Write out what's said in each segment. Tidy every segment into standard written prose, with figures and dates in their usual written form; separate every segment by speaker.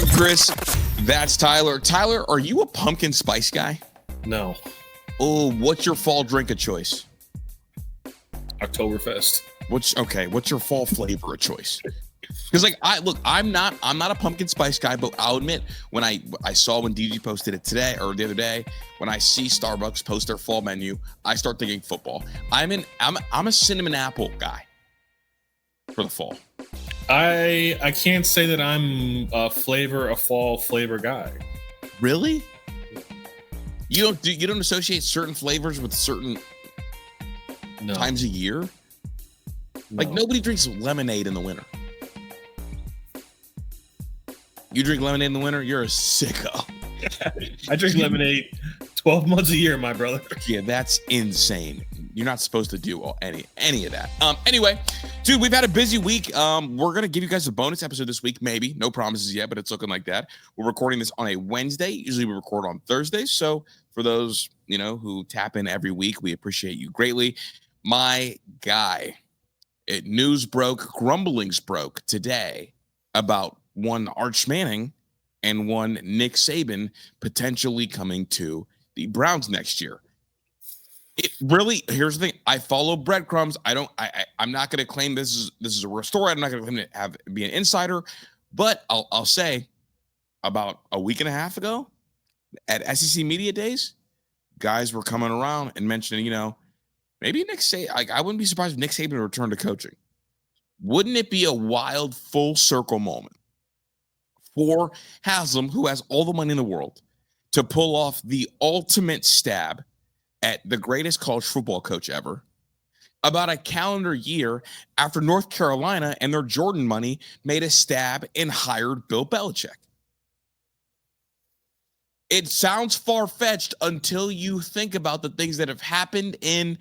Speaker 1: up, Chris? That's Tyler. Tyler, are you a pumpkin spice guy?
Speaker 2: No.
Speaker 1: Oh, what's your fall drink of choice?
Speaker 2: Oktoberfest.
Speaker 1: What's your fall flavor of choice? Because I'm not a pumpkin spice guy, but I'll admit when I saw when DG posted it today or the other day, when I see Starbucks post their fall menu, I start thinking football. I'm a cinnamon apple guy for the fall.
Speaker 2: I can't say that I'm a fall flavor guy.
Speaker 1: Really? You don't associate certain flavors with certain times a year? No. Like nobody drinks lemonade in the winter. You drink lemonade in the winter, you're a sicko.
Speaker 2: I drink lemonade 12 months a year, my brother.
Speaker 1: Yeah, that's insane. You're not supposed to do any of that. Anyway, dude, we've had a busy week. We're gonna give you guys a bonus episode this week, maybe. No promises yet, but it's looking like that. We're recording this on a Wednesday. Usually we record on Thursdays. So for those, who tap in every week, we appreciate you greatly. My guy, grumblings broke today about one Arch Manning and one Nick Saban potentially coming to the Browns next year. It really, here's the thing. I follow breadcrumbs. I'm not going to claim this is a real story. I'm not going to claim to be an insider, but I'll say about a week and a half ago at SEC Media Days, guys were coming around and mentioning, maybe Nick Saban, I wouldn't be surprised if Nick Saban returned to coaching. Wouldn't it be a wild full circle moment for Haslam, who has all the money in the world, to pull off the ultimate stab at the greatest college football coach ever about a calendar year after North Carolina and their Jordan money made a stab and hired Bill Belichick? It sounds far-fetched until you think about the things that have happened in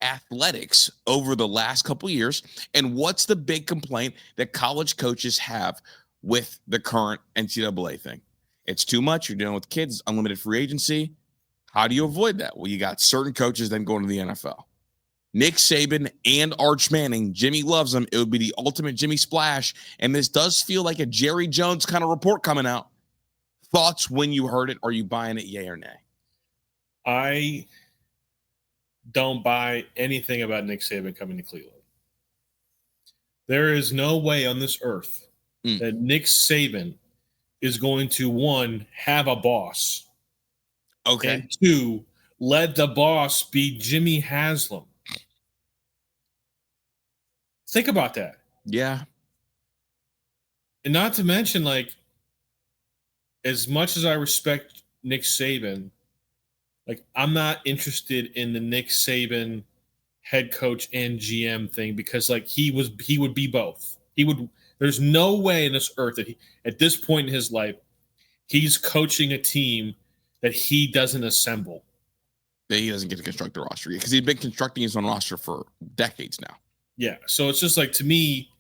Speaker 1: athletics over the last couple of years. And what's the big complaint that college coaches have with the current NCAA thing? It's too much. You're dealing with kids, unlimited free agency. How do you avoid that? Well, you got certain coaches then going to the NFL. Nick Saban and Arch Manning, Jimmy loves them. It would be the ultimate Jimmy splash. And this does feel like a Jerry Jones kind of report coming out. Thoughts when you heard it? Are you buying it, yay or nay?
Speaker 2: I don't buy anything about Nick Saban coming to Cleveland. There is no way on this earth that Nick Saban is going to, one, have a boss.
Speaker 1: Okay.
Speaker 2: And two, let the boss be Jimmy Haslam. Think about that.
Speaker 1: Yeah.
Speaker 2: And not to mention, as much as I respect Nick Saban, I'm not interested in the Nick Saban head coach and GM thing because, he would be both. There's no way in this earth that at this point in his life, he's coaching a team that he doesn't assemble.
Speaker 1: That he doesn't get to construct the roster because he's been constructing his own roster for decades now.
Speaker 2: Yeah. So it's just to me,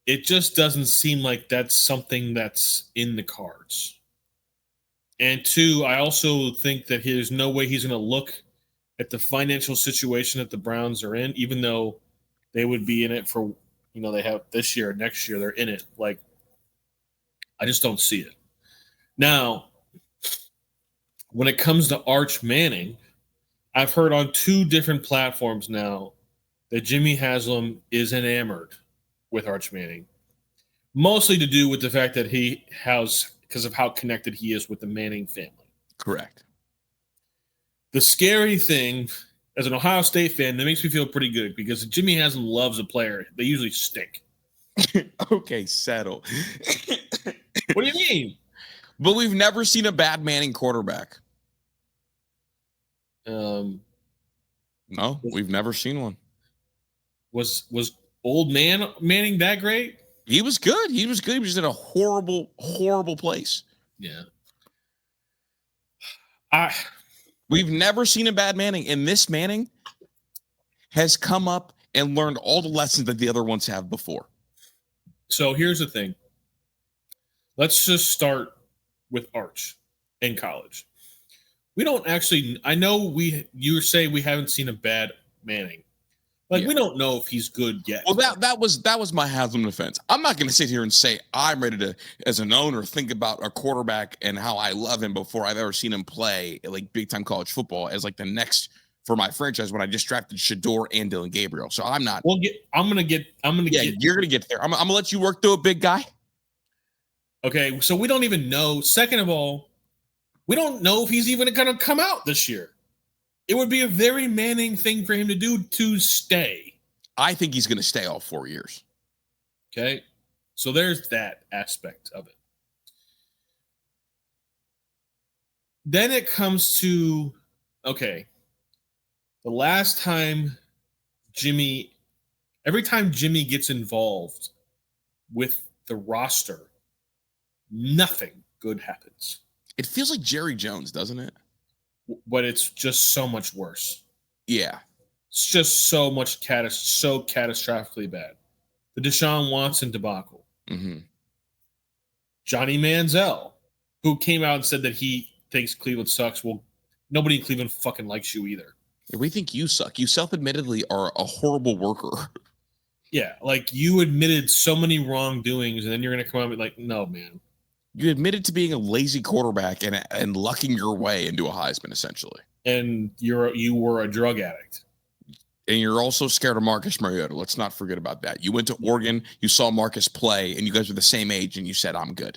Speaker 2: it just doesn't seem like that's something that's in the cards. And two, I also think that there's no way he's going to look at the financial situation that the Browns are in, even though they would be in it for, they have this year, next year, they're in it. I just don't see it. Now, when it comes to Arch Manning, I've heard on two different platforms now that Jimmy Haslam is enamored with Arch Manning, mostly to do with the fact that because of how connected he is with the Manning family.
Speaker 1: Correct.
Speaker 2: The scary thing, as an Ohio State fan, that makes me feel pretty good because if Jimmy Haslam loves a player, they usually stink.
Speaker 1: Okay, settle.
Speaker 2: What do you mean?
Speaker 1: But we've never seen a bad Manning quarterback. No, we've never seen one.
Speaker 2: Was old man Manning that great?
Speaker 1: He was good. He was just in a horrible, horrible place.
Speaker 2: Yeah.
Speaker 1: We've never seen a bad Manning, and this Manning has come up and learned all the lessons that the other ones have before.
Speaker 2: So here's the thing. Let's just start with Arch in college. We don't actually – I know you say we haven't seen a bad Manning, Like, we don't know if he's good yet.
Speaker 1: Well, that was my Haslam defense. I'm not going to sit here and say I'm ready to, as an owner, think about a quarterback and how I love him before I've ever seen him play like big time college football as like the next for my franchise when I just drafted Shedeur and Dylan Gabriel. So I'm not.
Speaker 2: I'm gonna get.
Speaker 1: You're gonna get there. I'm gonna let you work through it, big guy.
Speaker 2: Okay, so we don't even know. Second of all, we don't know if he's even going to come out this year. It would be a very Manning thing for him to do to stay.
Speaker 1: I think he's going to stay all 4 years.
Speaker 2: Okay, so there's that aspect of it. Then it comes to, okay, the last time every time Jimmy gets involved with the roster, nothing good happens.
Speaker 1: It feels like Jerry Jones, doesn't it?
Speaker 2: But it's just so much worse.
Speaker 1: Yeah.
Speaker 2: It's just so catastrophically bad. The Deshaun Watson debacle.
Speaker 1: Mm-hmm.
Speaker 2: Johnny Manziel, who came out and said that he thinks Cleveland sucks. Well, nobody in Cleveland fucking likes you either.
Speaker 1: Yeah, we think you suck. You self-admittedly are a horrible worker.
Speaker 2: Yeah, like you admitted so many wrongdoings, and then you're going to come out and be like, no, man.
Speaker 1: You admitted to being a lazy quarterback and lucking your way into a Heisman, essentially.
Speaker 2: And you were a drug addict.
Speaker 1: And you're also scared of Marcus Mariota. Let's not forget about that. You went to Oregon, you saw Marcus play, and you guys were the same age, and you said, I'm good.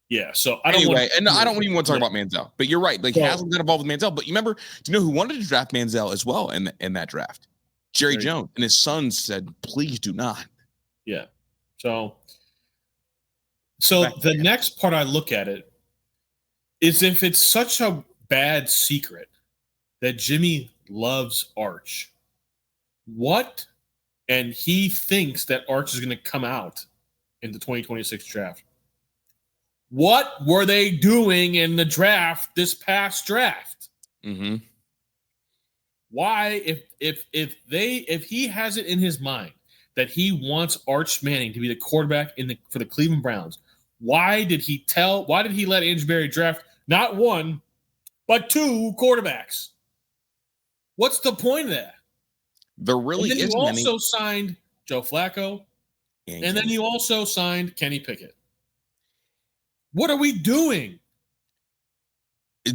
Speaker 2: Yeah, so
Speaker 1: I don't even want to talk about Manziel. But you're right. Like, Haslam got involved with Manziel. But you remember, do you know who wanted to draft Manziel as well in that draft? Jerry Jones. And his son said, please do not.
Speaker 2: Yeah. So the next part I look at it is if it's such a bad secret that Jimmy loves Arch, what? And he thinks that Arch is going to come out in the 2026 draft. What were they doing in the draft this past draft?
Speaker 1: Mm-hmm.
Speaker 2: Why, if he has it in his mind that he wants Arch Manning to be the quarterback for the Cleveland Browns, why did he let Andrew Berry draft not one, but two quarterbacks? What's the point of that?
Speaker 1: There really is.
Speaker 2: You also signed Joe Flacco, and then you also signed Kenny Pickett. What are we doing?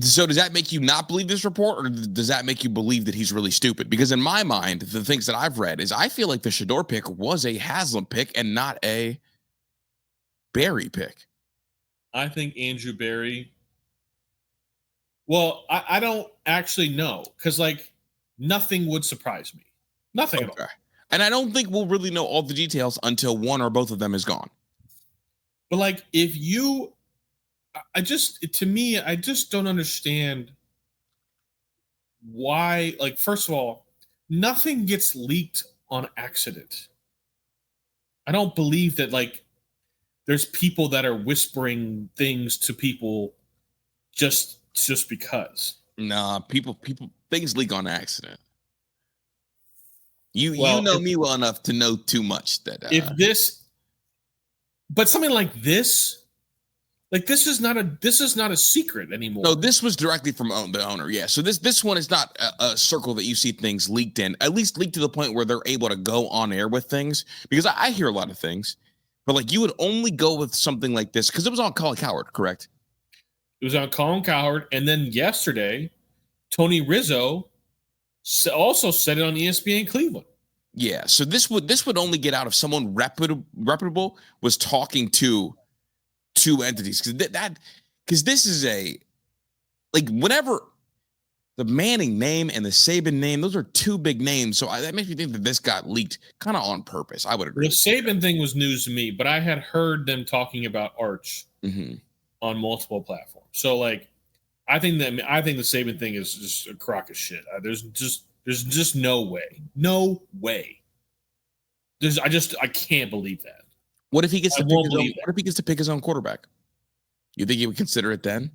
Speaker 1: So does that make you not believe this report, or does that make you believe that he's really stupid? Because in my mind, the things that I've read is I feel like the Shedeur pick was a Haslam pick and not a Berry pick.
Speaker 2: I think Andrew Berry. Well, I don't actually know because like nothing would surprise me. Nothing at all.
Speaker 1: And I don't think we'll really know all the details until one or both of them is gone.
Speaker 2: But like I just don't understand why, like, first of all, nothing gets leaked on accident. I don't believe that, like, there's people that are whispering things to people just because.
Speaker 1: Nah, things leak on accident. You know me well enough to know too much that
Speaker 2: but something like this. Like this is not a secret anymore.
Speaker 1: No, this was directly from the owner. Yeah. So this one is not a circle that you see things leaked in, at least leaked to the point where they're able to go on air with things, because I hear a lot of things, but like you would only go with something like this because it was on Colin Cowherd, correct?
Speaker 2: It was on Colin Cowherd. And then yesterday, Tony Rizzo also said it on ESPN Cleveland.
Speaker 1: Yeah. So this would only get out if someone reputable was talking to two entities, because this is whenever the Manning name and the Saban name, those are two big names. So that makes me think that this got leaked kind of on purpose. I would agree.
Speaker 2: The Saban thing was news to me, but I had heard them talking about Arch on multiple platforms. So like, I think the Saban thing is just a crock of shit. There's just no way. I can't believe that.
Speaker 1: What if he gets to pick his own quarterback? You think he would consider it then?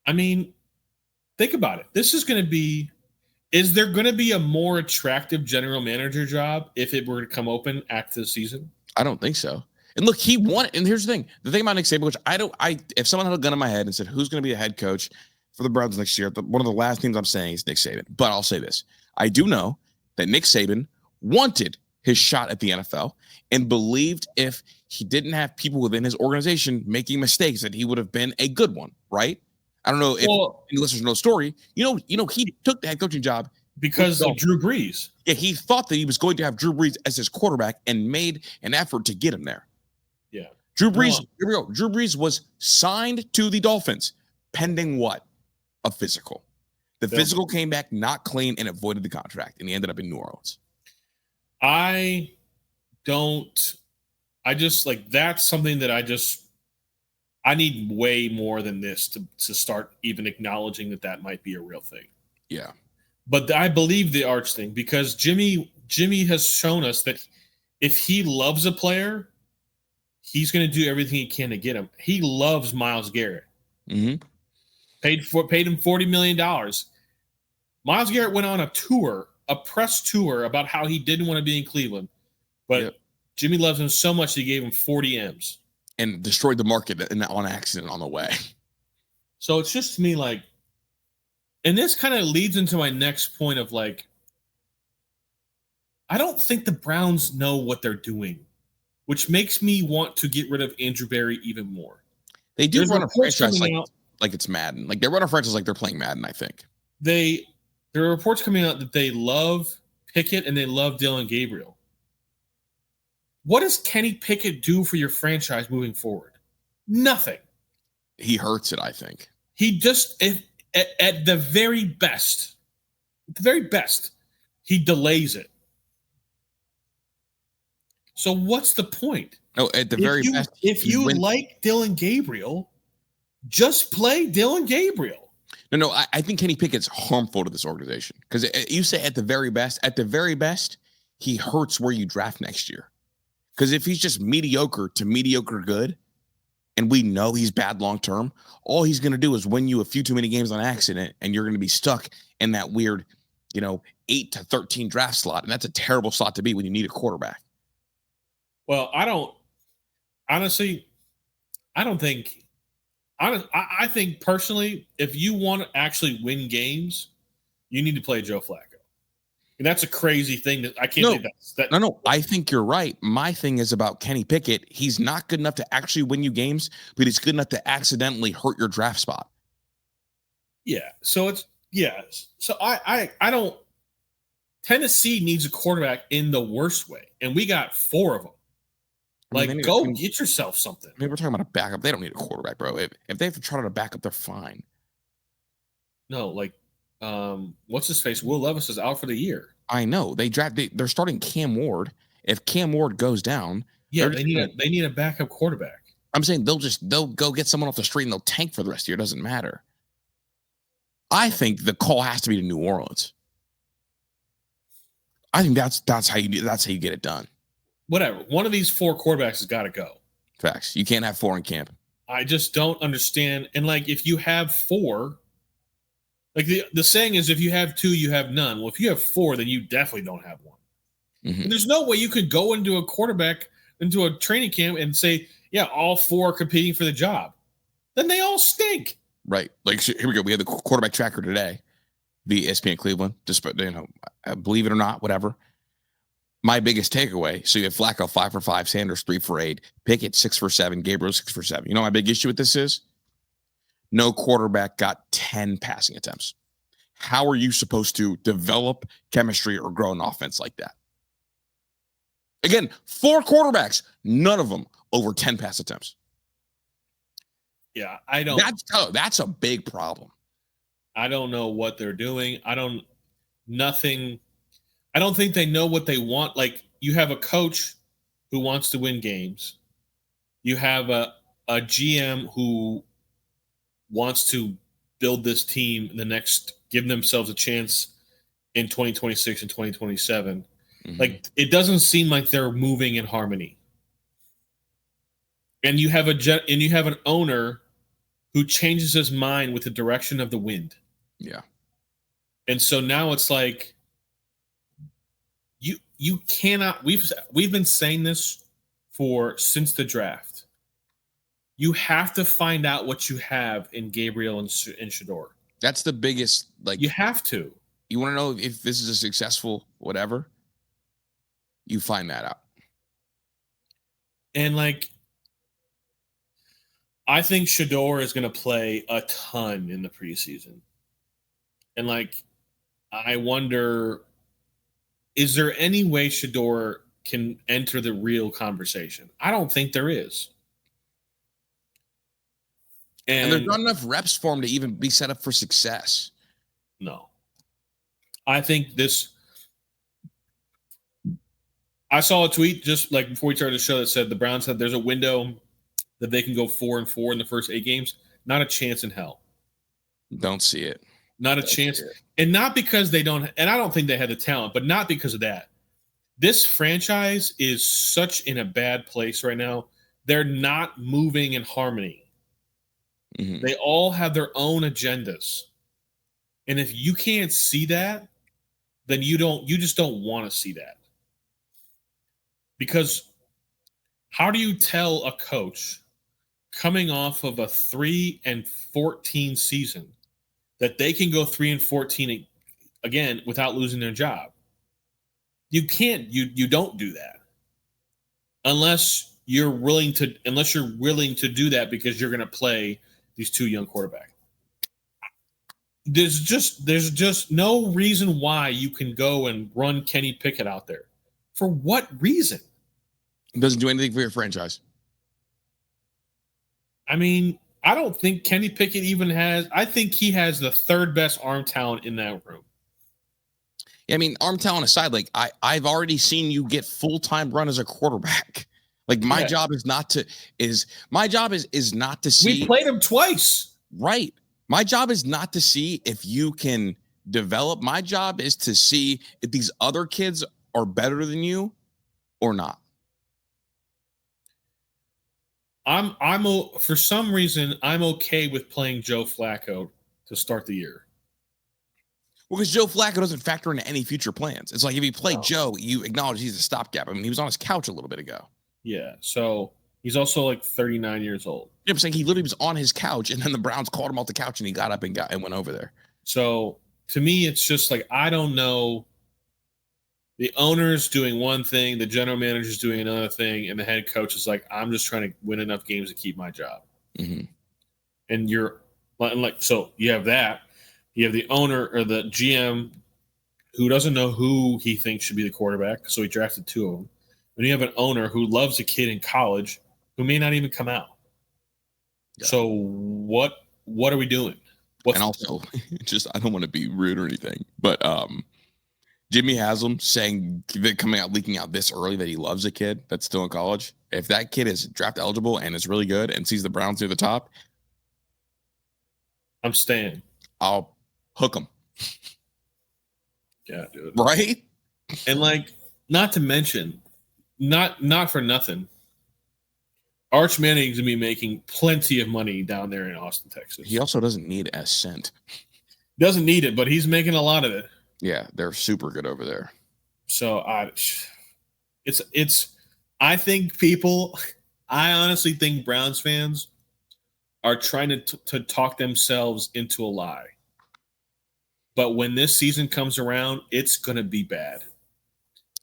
Speaker 2: I mean, think about it. Is there going to be a more attractive general manager job if it were to come open after the season?
Speaker 1: I don't think so. And look, he won it. And here's the thing about Nick Saban, which if someone had a gun in my head and said, who's going to be the head coach for the Browns next year, one of the last things I'm saying is Nick Saban. But I'll say this. I do know that Nick Saban wanted his shot at the NFL and believed if he didn't have people within his organization making mistakes that he would have been a good one, right? I don't know if any listeners know the story. You know, he took the head coaching job
Speaker 2: because of Drew Brees.
Speaker 1: Yeah, he thought that he was going to have Drew Brees as his quarterback and made an effort to get him there.
Speaker 2: Yeah.
Speaker 1: Drew Brees, here we go. Drew Brees was signed to the Dolphins pending what? A physical. The physical came back not clean and it voided the contract, and he ended up in New Orleans.
Speaker 2: I just like that's something that I need way more than this to start even acknowledging that might be a real thing.
Speaker 1: Yeah.
Speaker 2: But I believe the Arch thing because Jimmy has shown us that if he loves a player, he's going to do everything he can to get him. He loves Myles Garrett.
Speaker 1: Mm-hmm.
Speaker 2: Paid him $40 million. Myles Garrett went on a press tour about how he didn't want to be in Cleveland, but Jimmy loves him so much he gave him 40 M's
Speaker 1: and destroyed the market on accident on the way.
Speaker 2: So it's just to me like, and this kind of leads into my next point of like, I don't think the Browns know what they're doing, which makes me want to get rid of Andrew Berry even more.
Speaker 1: They do run a franchise like it's Madden. Like they run a franchise like they're playing Madden, I think.
Speaker 2: There are reports coming out that they love Pickett and they love Dylan Gabriel. What does Kenny Pickett do for your franchise moving forward? Nothing.
Speaker 1: He hurts it, I think.
Speaker 2: He just, at the very best, he delays it. So what's the point?
Speaker 1: No, at the very best.
Speaker 2: If you like Dylan Gabriel, just play Dylan Gabriel.
Speaker 1: No, I think Kenny Pickett's harmful to this organization because you say at the very best, he hurts where you draft next year. Because if he's just mediocre to mediocre good, and we know he's bad long term, all he's going to do is win you a few too many games on accident, and you're going to be stuck in that weird, 8 to 13 draft slot, and that's a terrible slot to be when you need a quarterback.
Speaker 2: Well, I think personally, if you want to actually win games, you need to play Joe Flacco. And that's a crazy thing that I can't think that.
Speaker 1: No, I think you're right. My thing is about Kenny Pickett. He's not good enough to actually win you games, but he's good enough to accidentally hurt your draft spot.
Speaker 2: Yeah. So I don't. Tennessee needs a quarterback in the worst way, and we got 4 of them. Go get yourself something.
Speaker 1: I mean, we're talking about a backup. They don't need a quarterback, bro. If they have to try out a backup, they're fine.
Speaker 2: No, what's his face? Will Levis is out for the year.
Speaker 1: I know. They're starting Cam Ward. If Cam Ward goes down,
Speaker 2: they need a backup quarterback.
Speaker 1: I'm saying they'll go get someone off the street and they'll tank for the rest of the year. It doesn't matter. I think the call has to be to New Orleans. I think that's how you get it done.
Speaker 2: Whatever. One of these 4 quarterbacks has got to go.
Speaker 1: Facts. You can't have 4 in camp.
Speaker 2: I just don't understand. And if you have 4, the saying is, if you have 2, you have none. Well, if you have 4, then you definitely don't have one.
Speaker 1: Mm-hmm.
Speaker 2: And there's no way you could go into a training camp and say, yeah, all 4 are competing for the job. Then they all stink.
Speaker 1: Right. Here we go. We have the quarterback tracker today, the ESPN Cleveland. Just, believe it or not, whatever. My biggest takeaway. So you have Flacco 5 for 5, Sanders 3 for 8, Pickett 6 for 7, Gabriel 6 for 7. You know my big issue with this is? No quarterback got 10 passing attempts. How are you supposed to develop chemistry or grow an offense like that? Again, 4 quarterbacks, none of them over 10 pass attempts.
Speaker 2: Yeah, I don't.
Speaker 1: That's a big problem.
Speaker 2: I don't know what they're doing. I don't think they know what they want. You have a coach who wants to win games. You have a GM who wants to build this team give themselves a chance in 2026 and 2027. Mm-hmm. It doesn't seem like they're moving in harmony. And you have an owner who changes his mind with the direction of the wind.
Speaker 1: Yeah.
Speaker 2: And so now it's like you cannot. We've been saying this since the draft. You have to find out what you have in Gabriel and Shedeur.
Speaker 1: That's the biggest.
Speaker 2: You have to.
Speaker 1: You want to know if this is a successful whatever? You find that out.
Speaker 2: And like, I think Shedeur is going to play a ton in the preseason. And like, I wonder, is there any way Shedeur can enter the real conversation? I don't think there is.
Speaker 1: And there's not enough reps for him to even be set up for success.
Speaker 2: No. I think this. I saw a tweet just like before we started the show that said the Browns said there's a window that they can go 4-4 in the first 8 games. Not a chance in hell.
Speaker 1: Don't see it.
Speaker 2: Not a chance. And not because they don't, and I don't think they had the talent, but not because of that. This franchise is such in a bad place right now. They're not moving in harmony. Mm-hmm. They all have their own agendas. And if you can't see that, then you just don't want to see that. Because how do you tell a coach coming off of a 3-14 season that they can go 3-14 again without losing their job? You can't. You don't do that unless you're willing to do that because you're going to play these 2 young quarterbacks. There's just no reason why you can go and run Kenny Pickett out there. For what reason?
Speaker 1: It doesn't do anything for your franchise.
Speaker 2: I mean, I don't think Kenny Pickett even has. I think he has the 3rd best arm talent in that room.
Speaker 1: Yeah, I mean, arm talent aside, like I've already seen you get full-time run as a quarterback. Like my job is not to see.
Speaker 2: We played him twice.
Speaker 1: Right. My job is not to see if you can develop. My job is to see if these other kids are better than you or not.
Speaker 2: For some reason, I'm okay with playing Joe Flacco to start the year.
Speaker 1: Well, because Joe Flacco doesn't factor into any future plans. It's like if you play Joe, you acknowledge he's a stopgap. I mean, he was on his couch a little bit ago.
Speaker 2: Yeah, so he's also like 39 years old.
Speaker 1: Yeah, I'm saying he literally was on his couch, and then the Browns called him off the couch, and he got up and went over there.
Speaker 2: So to me, it's just like I don't know. The owner's doing one thing, the general manager's doing another thing, and the head coach is like, I'm just trying to win enough games to keep my job. Mm-hmm. And you're like, so you have that. You have the owner or the GM who doesn't know who he thinks should be the quarterback, so he drafted 2 of them. And you have an owner who loves a kid in college who may not even come out. Yeah. So what are we doing?
Speaker 1: And also, just I don't want to be rude or anything, but Jimmy Haslam saying that leaking out this early that he loves a kid that's still in college. If that kid is draft eligible and is really good and sees the Browns near the top,
Speaker 2: I'm staying.
Speaker 1: I'll hook him.
Speaker 2: Yeah, dude.
Speaker 1: Right?
Speaker 2: And like, not to mention, not for nothing, Arch Manning's gonna be making plenty of money down there in Austin, Texas.
Speaker 1: He also doesn't need a cent.
Speaker 2: Doesn't need it, but he's making a lot of it.
Speaker 1: Yeah, they're super good over there.
Speaker 2: So I honestly think Browns fans are trying to talk themselves into a lie. But when this season comes around, it's going to be bad.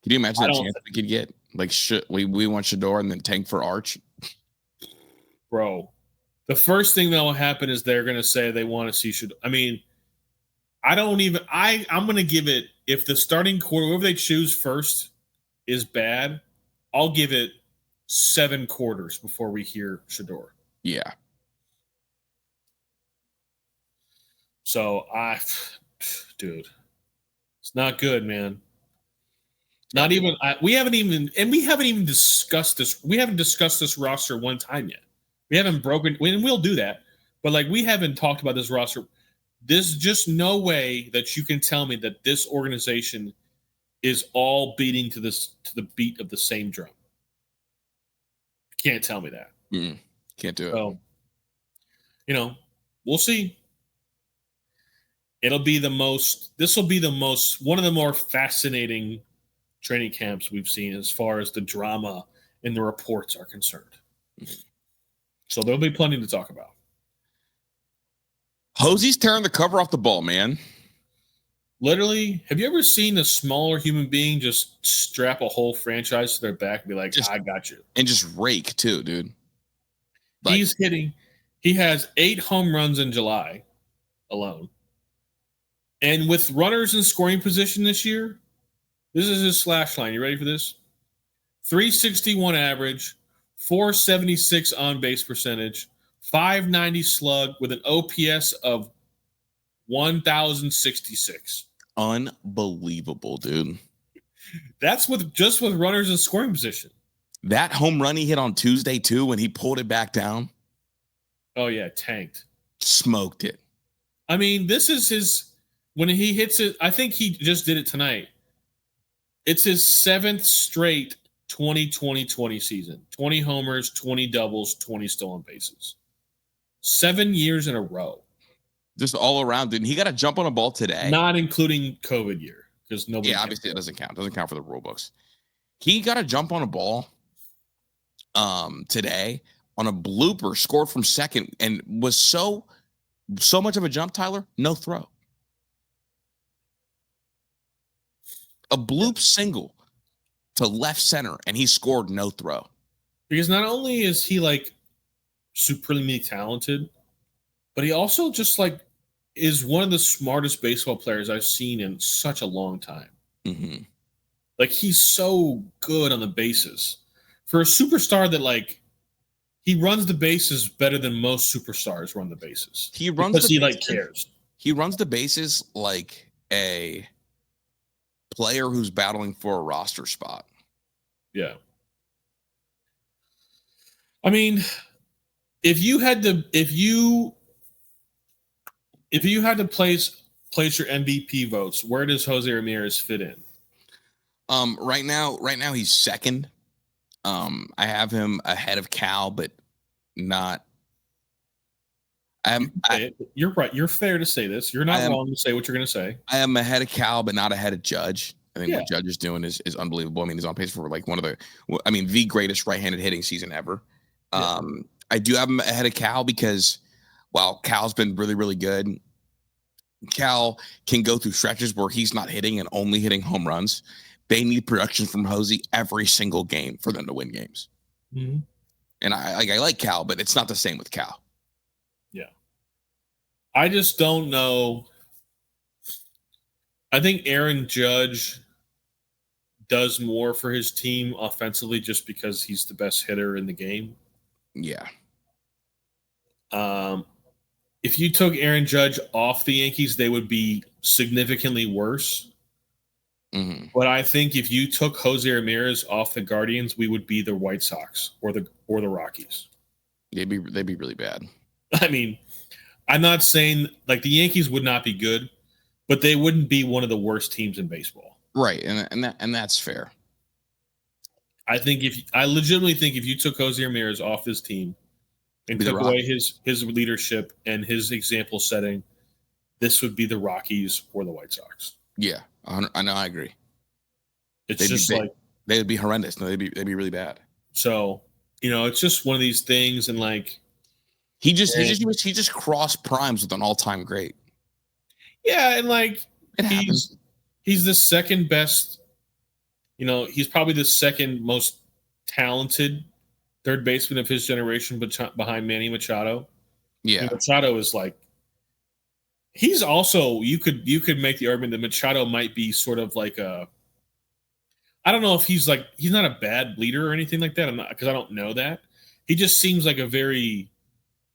Speaker 1: Can you imagine the chance we could get? Like, we want Shedeur and then tank for Arch?
Speaker 2: Bro, the first thing that will happen is they're going to say they want to see Shedeur. I mean, I'm going to give it, if the starting quarter, whoever they choose first is bad, I'll give it 7 quarters before we hear Shedeur.
Speaker 1: Yeah.
Speaker 2: So dude, it's not good, man. Not even, we haven't even discussed this. We haven't discussed this roster one time yet. We haven't broken, and we'll do that. But like, we haven't talked about this roster. There's just no way that you can tell me that this organization is all beating to the beat of the same drum. You can't tell me that.
Speaker 1: Can't do it.
Speaker 2: So, we'll see. This will be the most, one of the more fascinating training camps we've seen as far as the drama and the reports are concerned. So there'll be plenty to talk about.
Speaker 1: Hosey's tearing the cover off the ball, man.
Speaker 2: Literally, have you ever seen a smaller human being just strap a whole franchise to their back and be like,
Speaker 1: Just
Speaker 2: I got you?
Speaker 1: and just rake too, dude. Like
Speaker 2: He has 8 home runs in July alone. And with runners in scoring position this year, this is his slash line. You ready for this? 361 average, 476 on base percentage, 590 slug with an OPS of 1066.
Speaker 1: unbelievable, dude.
Speaker 2: That's with runners in scoring position.
Speaker 1: That home run he hit on Tuesday too, when he pulled it back down,
Speaker 2: Oh yeah, tanked.
Speaker 1: smoked it.
Speaker 2: I mean, this is his when he hits it. I think he just did it tonight. It's his 7th straight 2020 season. 20 homers, 20 doubles, 20 stolen bases. 7 years in a row.
Speaker 1: Just all around, dude. He got a jump on a ball today.
Speaker 2: Not including COVID year, because nobody.
Speaker 1: Yeah, obviously it doesn't count. Doesn't count for the rule books. He got a jump on a ball today on a blooper, scored from second, and was so much of a jump, Tyler. No throw. A bloop single to left center, and he scored no throw.
Speaker 2: Because not only is he like supremely talented, but he also just like is one of the smartest baseball players I've seen in such a long time.
Speaker 1: Mm-hmm.
Speaker 2: Like he's so good on the bases for a superstar that like he runs the bases better than most superstars run the bases.
Speaker 1: He runs
Speaker 2: because
Speaker 1: the
Speaker 2: he
Speaker 1: bases,
Speaker 2: like cares.
Speaker 1: He runs the bases like a player who's battling for a roster spot.
Speaker 2: Yeah. I mean, if you had to place your MVP votes, where does Jose Ramirez fit in?
Speaker 1: Right now he's second. I have him ahead of Cal, but not.
Speaker 2: You're right. You're fair to say this. You're not wrong to say what you're going to say.
Speaker 1: I am ahead of Cal, but not ahead of Judge. I think what Judge is doing is unbelievable. I mean, he's on pace for like the greatest right-handed hitting season ever. Yeah. I do have him ahead of Cal because while Cal's been really, really good, Cal can go through stretches where he's not hitting and only hitting home runs. They need production from Jose every single game for them to win games.
Speaker 2: Mm-hmm.
Speaker 1: And I like Cal, but it's not the same with Cal.
Speaker 2: Yeah. I just don't know. I think Aaron Judge does more for his team offensively just because he's the best hitter in the game.
Speaker 1: Yeah.
Speaker 2: If you took Aaron Judge off the Yankees, they would be significantly worse.
Speaker 1: Mm-hmm.
Speaker 2: But I think if you took Jose Ramirez off the Guardians, we would be the White Sox or the Rockies.
Speaker 1: They'd be really bad.
Speaker 2: I mean, I'm not saying like the Yankees would not be good, but they wouldn't be one of the worst teams in baseball.
Speaker 1: Right, and that's fair.
Speaker 2: I legitimately think if you took Jose Ramirez off this team and took away his leadership and his example setting, this would be the Rockies or the White Sox.
Speaker 1: Yeah, I know. I agree.
Speaker 2: They
Speaker 1: would be horrendous. No, they'd be really bad.
Speaker 2: So it's just one of these things, and like
Speaker 1: he just crossed primes with an all-time great.
Speaker 2: Yeah, and like
Speaker 1: it happens.
Speaker 2: He's the second best. He's probably the second most talented third baseman of his generation, behind Manny Machado.
Speaker 1: Yeah,
Speaker 2: Machado is like. He's also you could make the argument that Machado might be sort of like a. I don't know if he's not a bad leader or anything like that. I'm not, because I don't know that. He just seems like a very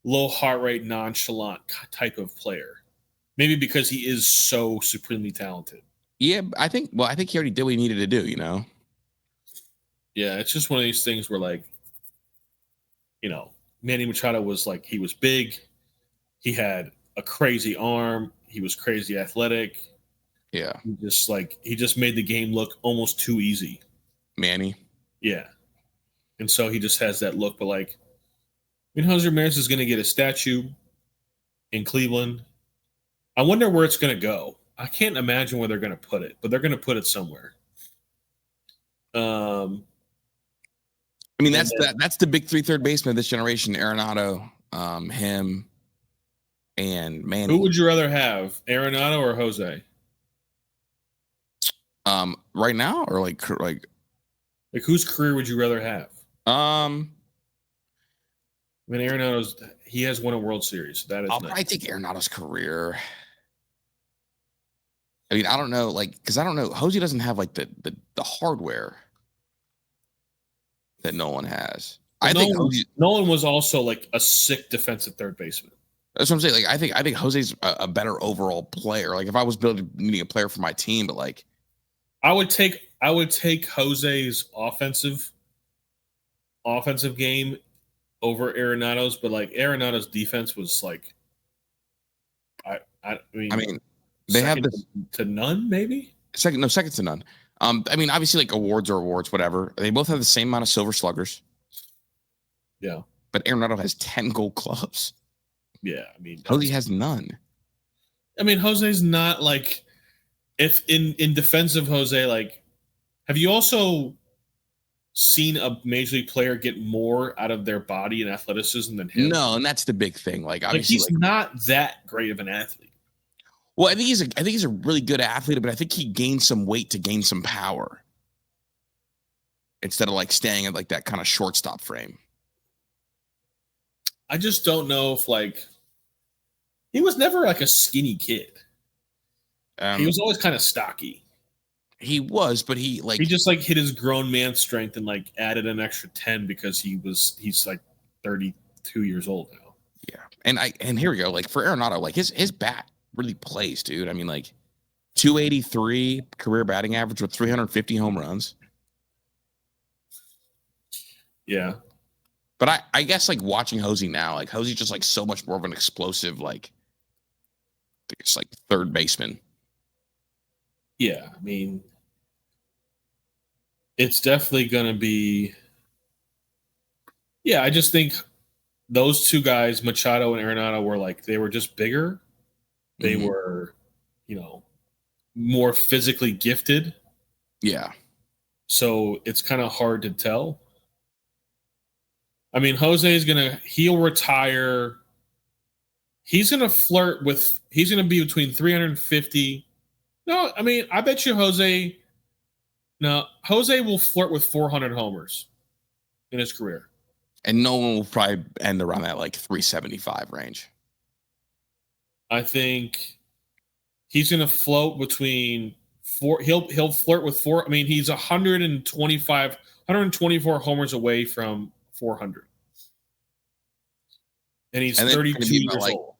Speaker 2: low heart rate, nonchalant type of player. Maybe because he is so supremely talented.
Speaker 1: Yeah, I think he already did what he needed to do,
Speaker 2: Yeah, it's just one of these things where like, Manny Machado was like, he was big. He had a crazy arm. He was crazy athletic.
Speaker 1: Yeah.
Speaker 2: He just made the game look almost too easy.
Speaker 1: Manny.
Speaker 2: Yeah. And so he just has that look, but like, Jose Ramirez is going to get a statue in Cleveland. I wonder where it's going to go. I can't imagine where they're going to put it, but they're going to put it somewhere.
Speaker 1: I mean, that's the big three third baseman of this generation: Arenado, him, and Manny.
Speaker 2: Who would you rather have, Arenado or Jose?
Speaker 1: Right now or like
Speaker 2: whose career would you rather have? I
Speaker 1: um
Speaker 2: mean, Arenado's he has won a World Series. That is
Speaker 1: I'll
Speaker 2: nice.
Speaker 1: probably take Arenado's career. I mean, I don't know, like, because I don't know. Jose doesn't have like the hardware that Nolan has.
Speaker 2: But
Speaker 1: I think Jose.
Speaker 2: Nolan was also like a sick defensive third baseman.
Speaker 1: That's what I'm saying. Like, I think Jose's a better overall player. Like, if I was needing a player for my team, but like,
Speaker 2: I would take Jose's offensive game over Arenado's, but like Arenado's defense was like, I mean,
Speaker 1: they have this
Speaker 2: to none, maybe
Speaker 1: second to none. I mean, obviously, like awards are awards, whatever. They both have the same amount of silver sluggers.
Speaker 2: Yeah,
Speaker 1: but Arenado has 10 Gold Gloves.
Speaker 2: Yeah, I mean,
Speaker 1: Jose has none.
Speaker 2: I mean, Jose's not like if in defense of Jose, like, have you also seen a major league player get more out of their body and athleticism than him?
Speaker 1: No, and that's the big thing. Like, obviously,
Speaker 2: he's not that great of an athlete.
Speaker 1: Well, I think he's a really good athlete, but I think he gained some weight to gain some power instead of like staying at like that kind of shortstop frame.
Speaker 2: I just don't know if like he was never like a skinny kid. He was always kind of stocky.
Speaker 1: He was, but he
Speaker 2: just like hit his grown man strength and like added an extra 10 because he's like 32 years old now.
Speaker 1: Yeah. And here we go. Like for Arenado, like his bat really plays, dude. I mean, like 283 career batting average with 350 home runs.
Speaker 2: Yeah.
Speaker 1: But I guess like watching Jose now, like Jose's just like so much more of an explosive, like I think it's like third baseman.
Speaker 2: Yeah, I mean, it's definitely going to be. Yeah, I just think those two guys, Machado and Arenado, were like they were just bigger. They were, more physically gifted.
Speaker 1: Yeah.
Speaker 2: So it's kind of hard to tell. I mean, he'll retire. He's going to be between 350. No, I mean, I bet you Jose will flirt with 400 homers in his career.
Speaker 1: And no one will probably end around that like 375 range.
Speaker 2: I think he's going to float between four. He'll flirt with four. I mean, he's 124 homers away from 400. And he's 32 years old.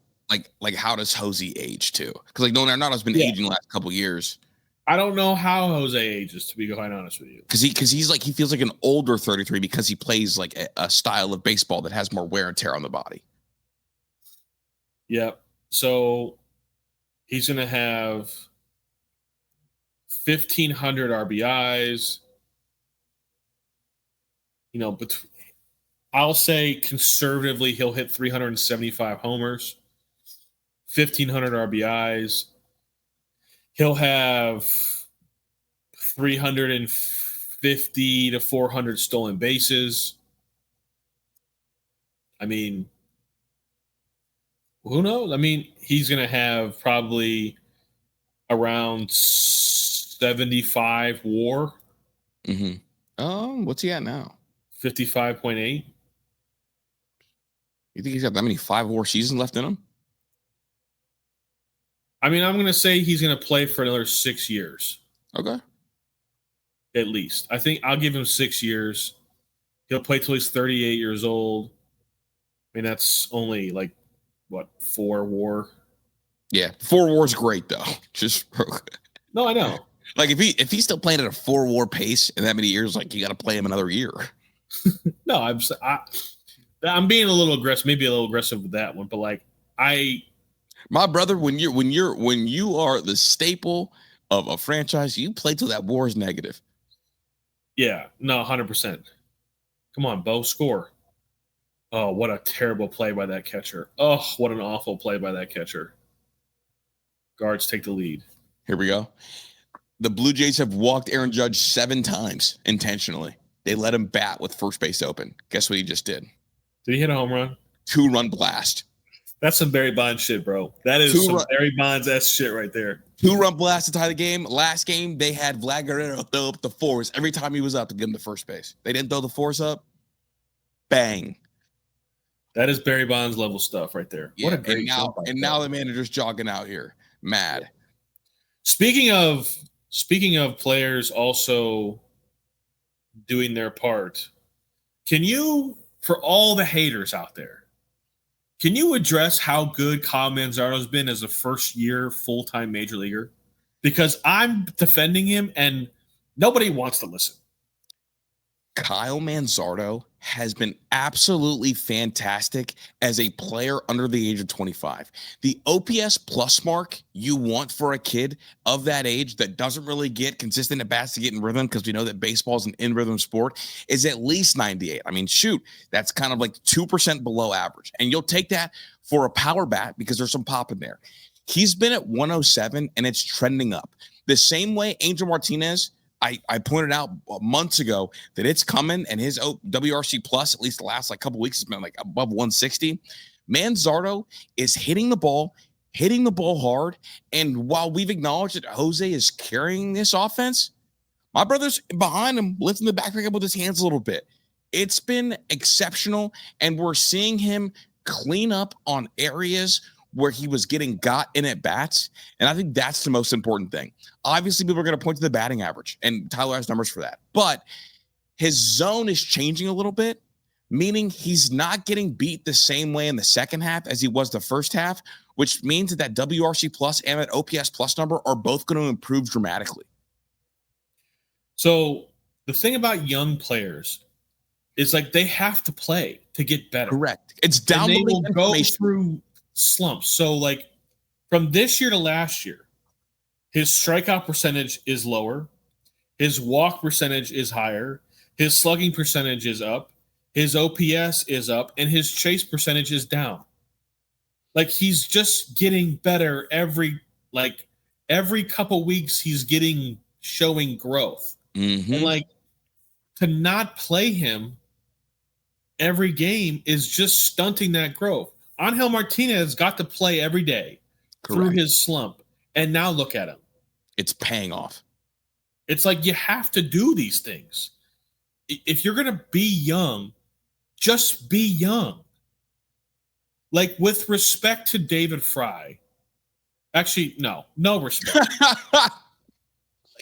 Speaker 1: Like how does Jose age too? Because like Nolan Arenado's been aging the last couple years.
Speaker 2: I don't know how Jose ages, to be quite honest with you.
Speaker 1: Because he's like he feels like an older 33 because he plays like a style of baseball that has more wear and tear on the body.
Speaker 2: Yep. So he's going to have 1,500 RBIs. I'll say conservatively he'll hit 375 homers, 1,500 RBIs. He'll have 350 to 400 stolen bases. I mean, who knows? I mean, he's going to have probably around 75 WAR.
Speaker 1: What's he at now?
Speaker 2: 55.8.
Speaker 1: You think he's got that many 5 WAR seasons left in him?
Speaker 2: I mean, I'm going to say he's going to play for another 6 years.
Speaker 1: Okay.
Speaker 2: At least. I think I'll give him 6 years. He'll play till he's 38 years old. I mean, that's only like, 4 WAR?
Speaker 1: Yeah. 4 WAR's great, though.
Speaker 2: No, I know.
Speaker 1: Like, if he's still playing at a 4 WAR pace in that many years, like, you got to play him another year.
Speaker 2: No, I'm being a little aggressive, maybe a little aggressive with that one, but like,
Speaker 1: my brother, when you are the staple of a franchise, you play till that WAR is negative.
Speaker 2: Yeah, no, 100%. Come on, Bo, score. Oh, what a terrible play by that catcher. Oh, what an awful play by that catcher. Guards take the lead.
Speaker 1: Here we go. The Blue Jays have walked Aaron Judge 7 times intentionally. They let him bat with first base open. Guess what he just did?
Speaker 2: Did he hit a home run?
Speaker 1: 2-run blast.
Speaker 2: That's some Barry Bonds shit, bro. That is some Barry Bonds-esque shit right there.
Speaker 1: 2-run blast to tie the game. Last game, they had Vlad Guerrero throw up the force every time he was up to get him to first base. They didn't throw the force up. Bang.
Speaker 2: That is Barry Bonds level stuff right there.
Speaker 1: Yeah, what a great now the manager's jogging out here. Mad.
Speaker 2: Yeah. Speaking of players also doing their part, can you, for all the haters out there, can you address how good Kyle Manzardo's been as a first-year full-time major leaguer? Because I'm defending him, and nobody wants to listen.
Speaker 1: Kyle Manzardo has been absolutely fantastic as a player under the age of 25. The OPS plus mark you want for a kid of that age that doesn't really get consistent at bats to get in rhythm, because we know that baseball is an in-rhythm sport, is at least 98. I mean, shoot, that's kind of like 2% below average. And you'll take that for a power bat because there's some pop in there. He's been at 107, and it's trending up. The same way Angel Martinez, I pointed out months ago that it's coming, and his WRC plus, at least the last couple weeks, has been like above 160. Manzardo is hitting the ball hard. And while we've acknowledged that Jose is carrying this offense, my brother's behind him, lifting the back up with his hands a little bit. It's been exceptional, and we're seeing him clean up on areas where he was getting got in at bats. And I think that's the most important thing. Obviously, people are going to point to the batting average, and Tyler has numbers for that. But his zone is changing a little bit, meaning he's not getting beat the same way in the second half as he was the first half, which means that WRC plus and that OPS plus number are both going to improve dramatically.
Speaker 2: So the thing about young players is like they have to play to get better.
Speaker 1: Correct. It's downloading
Speaker 2: information. Go through slumps. So like from this year to last year, his strikeout percentage is lower, his walk percentage is higher, his slugging percentage is up, his OPS is up, and his chase percentage is down. Like he's just getting better every couple weeks. He's showing growth.
Speaker 1: Mm-hmm.
Speaker 2: And like to not play him every game is just stunting that growth. Angel Martinez got to play every day through his slump, and now look at him.
Speaker 1: It's paying off.
Speaker 2: It's like you have to do these things. If you're going to be young, just be young. Like with respect to David Fry, actually, no respect.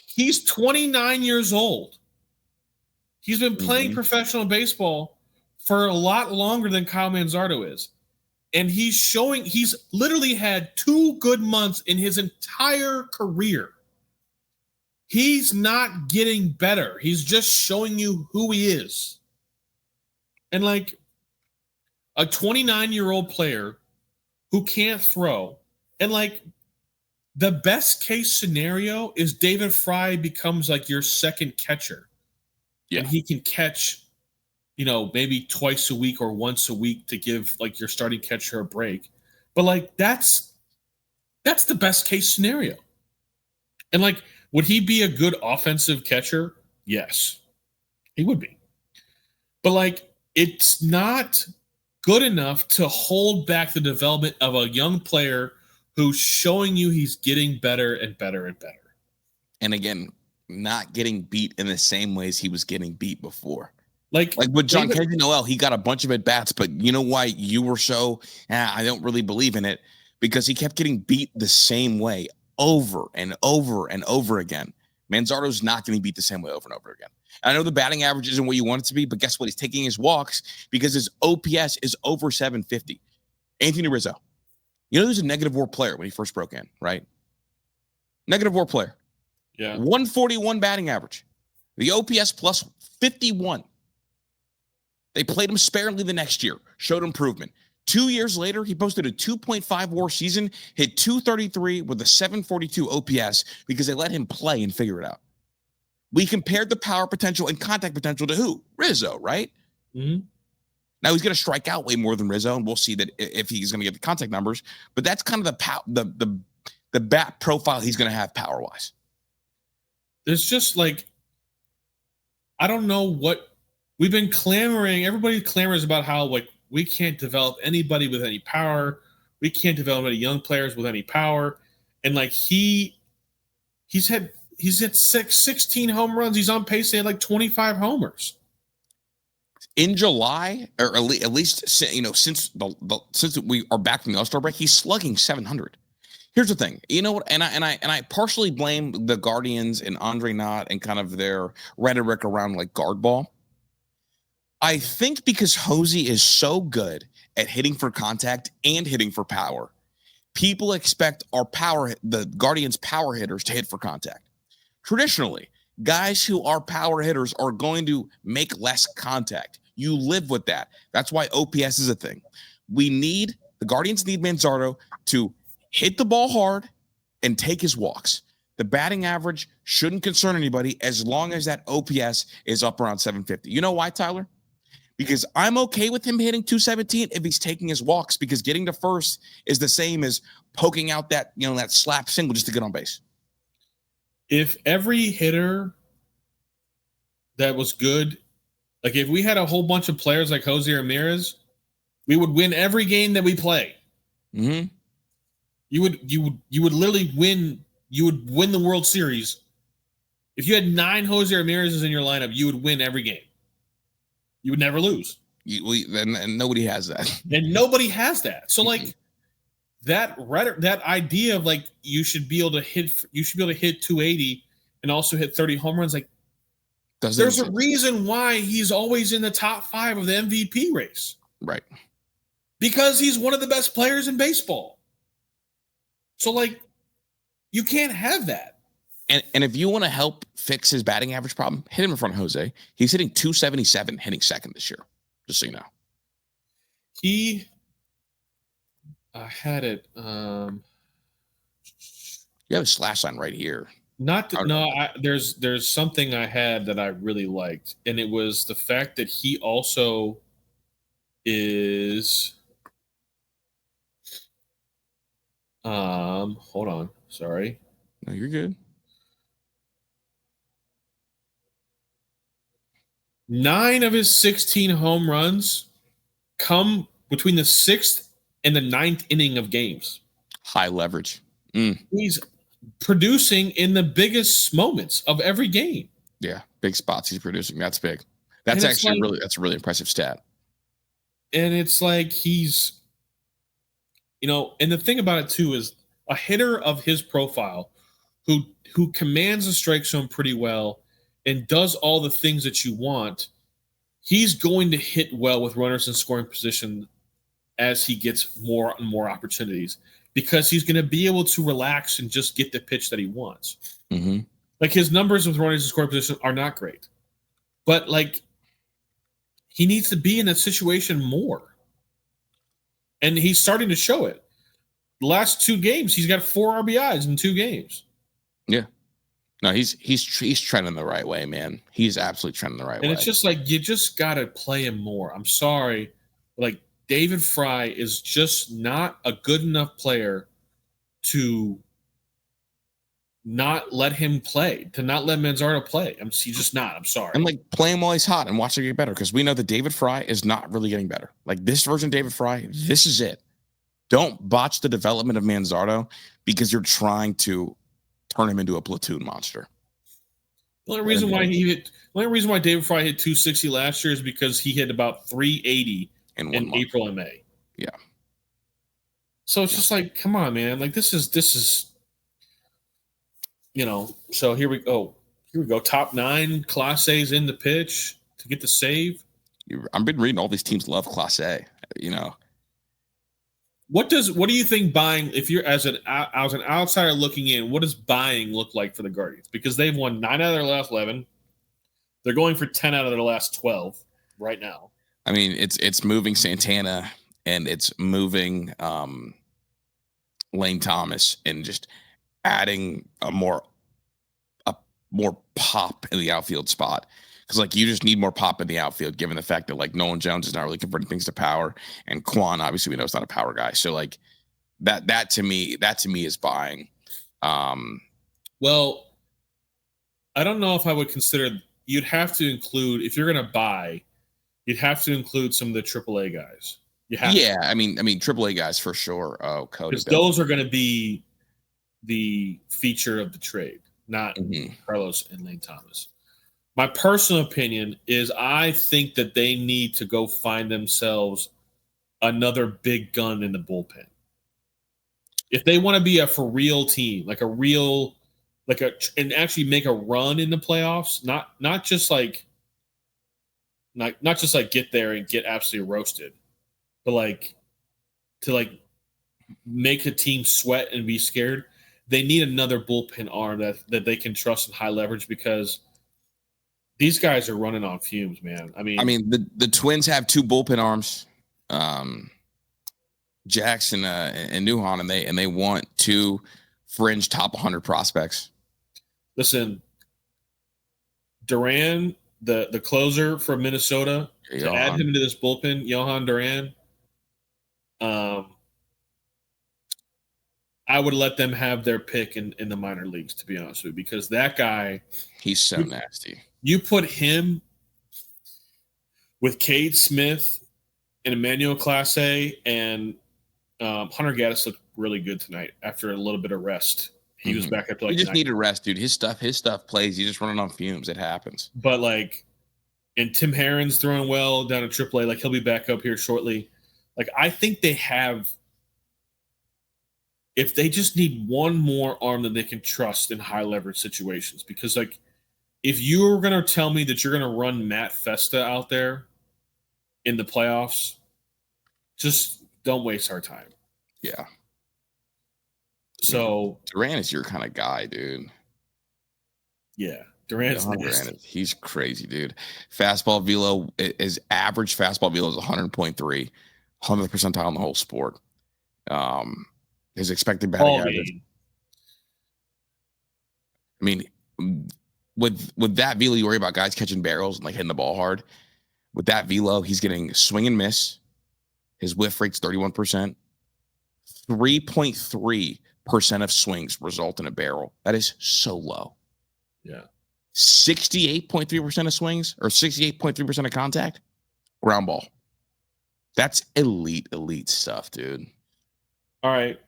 Speaker 2: He's 29 years old. He's been playing professional baseball for a lot longer than Kyle Manzardo is. And he's literally had 2 good months in his entire career. He's not getting better. He's just showing you who he is. And like a 29-year-old player who can't throw, and like the best case scenario is David Fry becomes like your second catcher.
Speaker 1: Yeah.
Speaker 2: And he can catch, maybe twice a week or once a week to give like your starting catcher a break. But like that's the best case scenario. And like, would he be a good offensive catcher? Yes, he would be. But like, it's not good enough to hold back the development of a young player who's showing you he's getting better and better and better.
Speaker 1: And again, not getting beat in the same ways he was getting beat before.
Speaker 2: Like
Speaker 1: with John Kennedy Noel, he got a bunch of at-bats, but you know why you were so, I don't really believe in it? Because he kept getting beat the same way over and over and over again. Manzardo's not getting beat the same way over and over again. I know the batting average isn't what you want it to be, but guess what? He's taking his walks because his OPS is over 750. Anthony Rizzo. You know, he was a negative WAR player when he first broke in, right? Negative WAR player.
Speaker 2: Yeah.
Speaker 1: 141 batting average. The OPS plus 51. They played him sparingly the next year, showed improvement. 2 years later, he posted a 2.5 WAR season, hit 233 with a 742 OPS because they let him play and figure it out. We compared the power potential and contact potential to who? Rizzo, right?
Speaker 2: Mm-hmm.
Speaker 1: Now he's going to strike out way more than Rizzo, and we'll see that if he's going to get the contact numbers. But that's kind of the bat profile he's going to have power-wise.
Speaker 2: There's just like, I don't know what we've been clamoring. Everybody clamors about how like we can't develop anybody with any power. We can't develop any young players with any power. And like he's hit 16 home runs. He's on pace to hit like 25 homers.
Speaker 1: In July, or at least since we are back from the All-Star break, he's slugging 700. Here's the thing, you know what? And I partially blame the Guardians and Andre Knott and kind of their rhetoric around like guard ball. I think because Hosey is so good at hitting for contact and hitting for power, people expect the Guardians power hitters to hit for contact. Traditionally, guys who are power hitters are going to make less contact. You live with that. That's why OPS is a thing. The Guardians need Manzardo to hit the ball hard and take his walks. The batting average shouldn't concern anybody as long as that OPS is up around 750. You know why, Tyler? Because I'm okay with him hitting 217 if he's taking his walks, because getting to first is the same as poking out that slap single just to get on base.
Speaker 2: If every hitter that was good, like if we had a whole bunch of players like Jose Ramirez, we would win every game that we play.
Speaker 1: Mm-hmm.
Speaker 2: You would literally win. You would win the World Series. If you had 9 Jose Ramirez's in your lineup, you would win every game. You would never lose.
Speaker 1: And nobody has that.
Speaker 2: And nobody has that. So like that idea of like you should be able to hit 280 and also hit 30 home runs. Like there's a reason why he's always in the top 5 of the MVP race.
Speaker 1: Right.
Speaker 2: Because he's one of the best players in baseball. So like you can't have that.
Speaker 1: And if you want to help fix his batting average problem, hit him in front of Jose. He's hitting 277, hitting second this year, just so you know.
Speaker 2: I had it.
Speaker 1: You have a slash line right here.
Speaker 2: There's something I had that I really liked, and it was the fact that he also is. Hold on. Sorry.
Speaker 1: No, you're good.
Speaker 2: 9 of his 16 home runs come between the 6th and the 9th inning of games.
Speaker 1: High leverage.
Speaker 2: He's producing in the biggest moments of every game.
Speaker 1: Yeah, big spots he's producing. That's big. That's actually that's a really impressive stat.
Speaker 2: And it's like he's, and the thing about it too is a hitter of his profile who commands the strike zone pretty well and does all the things that you want, he's going to hit well with runners in scoring position as he gets more and more opportunities, because he's going to be able to relax and just get the pitch that he wants.
Speaker 1: Mm-hmm.
Speaker 2: Like his numbers with runners in scoring position are not great, but like he needs to be in that situation more. And he's starting to show it. The last 2 games, he's got 4 RBIs in 2 games.
Speaker 1: Yeah. No, he's trending the right way, man. He's absolutely trending the right way.
Speaker 2: And it's just like you just got to play him more. I'm sorry. Like David Fry is just not a good enough player to not let him play, to not let Manzardo play. He's just not. I'm sorry.
Speaker 1: And like play him while he's hot and watch him get better, because we know that David Fry is not really getting better. Like this version of David Fry, this is it. Don't botch the development of Manzardo because you're trying to turn him into a platoon monster.
Speaker 2: The only reason why David Fry hit 260 last year is because he hit about 380 in April and May.
Speaker 1: Yeah.
Speaker 2: So it's just like, come on, man. Like this is so here we go. Top 9 Class A's in the pitch to get the save.
Speaker 1: I've been reading all these teams love Class A,
Speaker 2: What do you think buying, if you're as an outsider looking in, what does buying look like for the Guardians? Because they've won 9 out of their last 11. They're going for 10 out of their last 12 right now.
Speaker 1: I mean, it's moving Santana and it's moving Lane Thomas and just adding a more pop in the outfield spot. Because like you just need more pop in the outfield, given the fact that like Nolan Jones is not really converting things to power, and Quan obviously we know is not a power guy. So like that to me is buying.
Speaker 2: Well, I don't know if I would consider. You'd have to include, if you're going to buy, you'd have to include some of the AAA guys. You have
Speaker 1: Yeah, I mean, AAA guys for sure. Oh, Cody,
Speaker 2: because those are going to be the feature of the trade, not Carlos and Lane Thomas. My personal opinion is I think that they need to go find themselves another big gun in the bullpen. If they want to be a for real team, like and actually make a run in the playoffs, not just like get there and get absolutely roasted, but like to like make a team sweat and be scared, they need another bullpen arm that they can trust in high leverage because these guys are running on fumes, man. I mean,
Speaker 1: the Twins have 2 bullpen arms, Jackson and Newhan, and they want 2 fringe top 100 prospects.
Speaker 2: Listen, Duran, the closer from Minnesota, to add him into this bullpen, Johan Duran. I would let them have their pick in the minor leagues, to be honest with you, because that guy,
Speaker 1: he's so nasty.
Speaker 2: You put him with Cade Smith and Emmanuel Clase and Hunter Gaddis looked really good tonight after a little bit of rest. He was back up to like.
Speaker 1: He just needed rest, dude. His stuff plays. He's just running on fumes. It happens.
Speaker 2: But like, and Tim Herron's throwing well down at AAA. Like he'll be back up here shortly. Like I think they have. If they just need one more arm that they can trust in high leverage situations, because like, if you were going to tell me that you're going to run Matt Festa out there in the playoffs, just don't waste our time.
Speaker 1: Yeah.
Speaker 2: So
Speaker 1: Duran is your kind of guy, dude.
Speaker 2: Yeah, Durant's
Speaker 1: he's crazy, dude. Fastball velo is average. Fastball velo is 100.3, 100th percentile in the whole sport. His expected batting average. I mean, with that velo, you worry about guys catching barrels and like hitting the ball hard. With that velo, he's getting swing and miss. His whiff rate's 31%. 3.3% of swings result in a barrel. That is so low.
Speaker 2: Yeah.
Speaker 1: 68.3% of swings or 68.3% of contact, ground ball. That's elite stuff, dude.
Speaker 2: All right.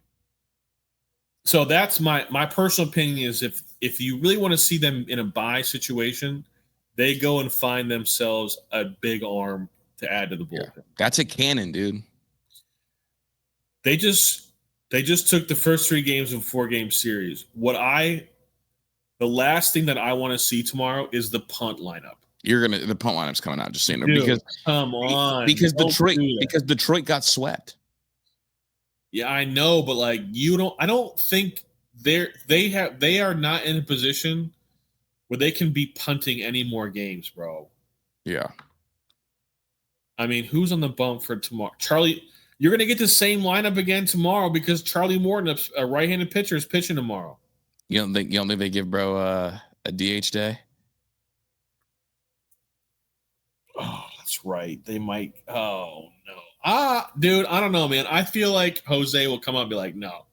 Speaker 2: So that's my personal opinion is if you really want to see them in a buy situation, they go and find themselves a big arm to add to the bullpen.
Speaker 1: Yeah, that's a cannon, dude.
Speaker 2: They just took the first 3 games of a 4-game series. The last thing that I want to see tomorrow is the punt lineup.
Speaker 1: The punt lineup's coming out, just saying.
Speaker 2: Dude, because come on.
Speaker 1: Because Detroit got swept.
Speaker 2: Yeah, I know, but like I don't think they are not in a position where they can be punting any more games, bro.
Speaker 1: Yeah.
Speaker 2: I mean, who's on the bump for tomorrow? Charlie, you're going to get the same lineup again tomorrow because Charlie Morton, a right-handed pitcher, is pitching tomorrow.
Speaker 1: You don't think they give bro a DH day?
Speaker 2: Oh, that's right. They might. Oh no. Dude, I don't know, man. I feel like Jose will come out and be like, "No,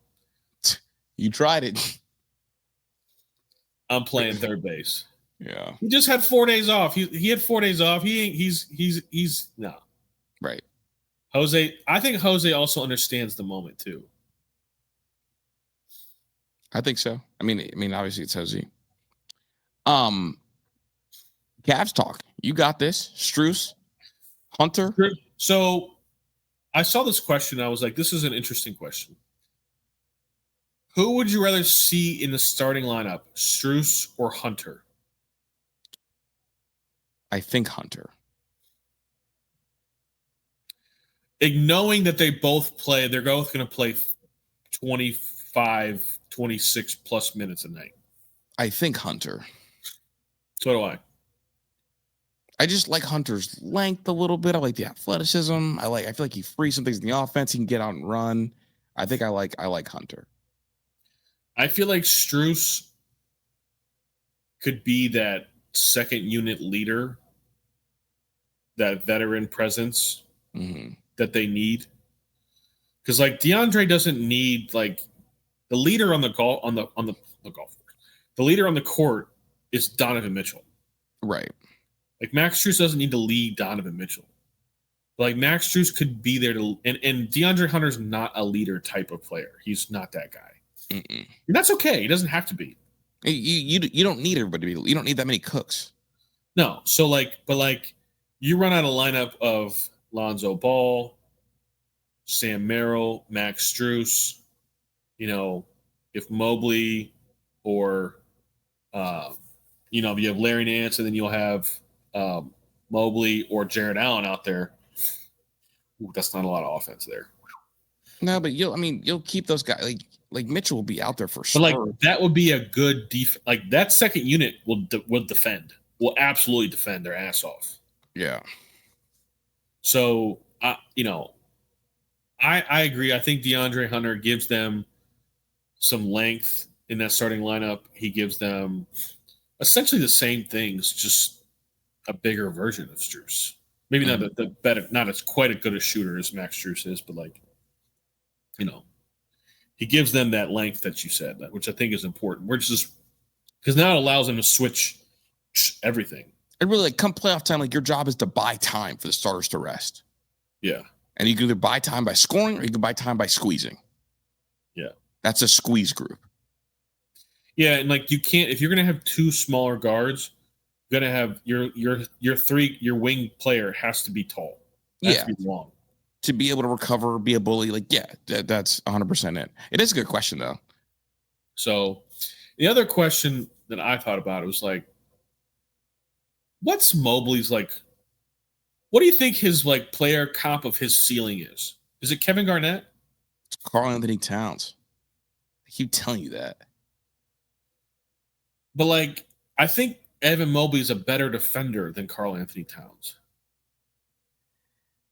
Speaker 1: you tried it.
Speaker 2: I'm playing third base."
Speaker 1: Yeah.
Speaker 2: He just had 4 days off. He had 4 days off. He's no.
Speaker 1: Right.
Speaker 2: Jose, I think Jose also understands the moment too.
Speaker 1: I think so. I mean, obviously it's Jose. Cavs talk. You got this. Strus, Hunter.
Speaker 2: So I saw this question. I was like, this is an interesting question. Who would you rather see in the starting lineup, Strus or Hunter?
Speaker 1: I think Hunter.
Speaker 2: Knowing that they're both going to play 25, 26 plus minutes a night.
Speaker 1: I think Hunter.
Speaker 2: So do I.
Speaker 1: I just like Hunter's length a little bit. I like the athleticism. I feel like he frees some things in the offense. He can get out and run. I think I like Hunter.
Speaker 2: I feel like Strus could be that second unit leader, that veteran presence that they need. Because like DeAndre doesn't need like the leader on the golf course. The leader on the court is Donovan Mitchell.
Speaker 1: Right.
Speaker 2: Like Max Strus doesn't need to lead Donovan Mitchell. But like Max Strus could be there to, and DeAndre Hunter's not a leader type of player. He's not that guy. And that's okay. He doesn't have to be.
Speaker 1: You don't need everybody to be. You don't need that many cooks.
Speaker 2: No. So you run out a lineup of Lonzo Ball, Sam Merrill, Max Strus. If Mobley or you have Larry Nance, and then you'll have Mobley or Jared Allen out there. Ooh, that's not a lot of offense there.
Speaker 1: No, but you'll keep those guys. Like Mitchell will be out there for sure.
Speaker 2: But that would be a good defense. Like that second unit will defend. Will absolutely defend their ass off.
Speaker 1: Yeah.
Speaker 2: So I agree. I think DeAndre Hunter gives them some length in that starting lineup. He gives them essentially the same things, just a bigger version of Strus. Maybe not the better, not as quite as good a shooter as Max Strus is, but he gives them that length that you said, which I think is important. We're just because now it allows them to switch everything.
Speaker 1: And really, come playoff time, your job is to buy time for the starters to rest.
Speaker 2: Yeah.
Speaker 1: And you can either buy time by scoring or you can buy time by squeezing.
Speaker 2: Yeah.
Speaker 1: That's a squeeze group.
Speaker 2: Yeah, and you can't, if you're gonna have two smaller guards, you're gonna have your wing player has to be tall. Has to be long.
Speaker 1: To be able to recover, be a bully, that's 100% it. It is a good question though.
Speaker 2: So the other question that I thought about was what's Mobley's what do you think his player comp of his ceiling is? Is it Kevin Garnett?
Speaker 1: It's Karl Anthony Towns. I keep telling you that.
Speaker 2: But I think Evan Mobley is a better defender than Karl Anthony Towns.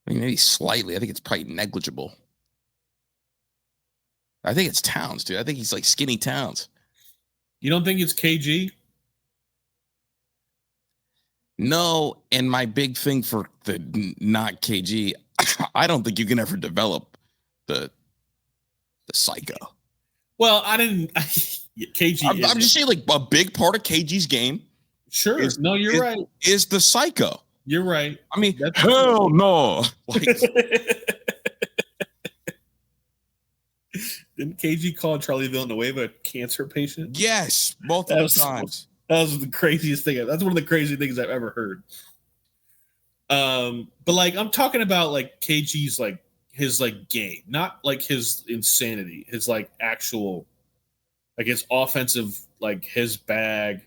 Speaker 1: Maybe slightly. I think it's probably negligible. I think it's Towns, dude. I think he's skinny Towns.
Speaker 2: You don't think it's KG?
Speaker 1: No, and my big thing for the not KG, I don't think you can ever develop the psycho.
Speaker 2: Well, I didn't. KG.
Speaker 1: I'm just saying, a big part of KG's game.
Speaker 2: Sure. You're right.
Speaker 1: Is the psycho.
Speaker 2: You're right.
Speaker 1: Hell no.
Speaker 2: Didn't KG call Charlie Villanueva a cancer patient?
Speaker 1: Yes, multiple times.
Speaker 2: That was the craziest thing. That's one of the crazy things I've ever heard. But I'm talking about KG's his game, not his insanity, his actual his offensive his bag.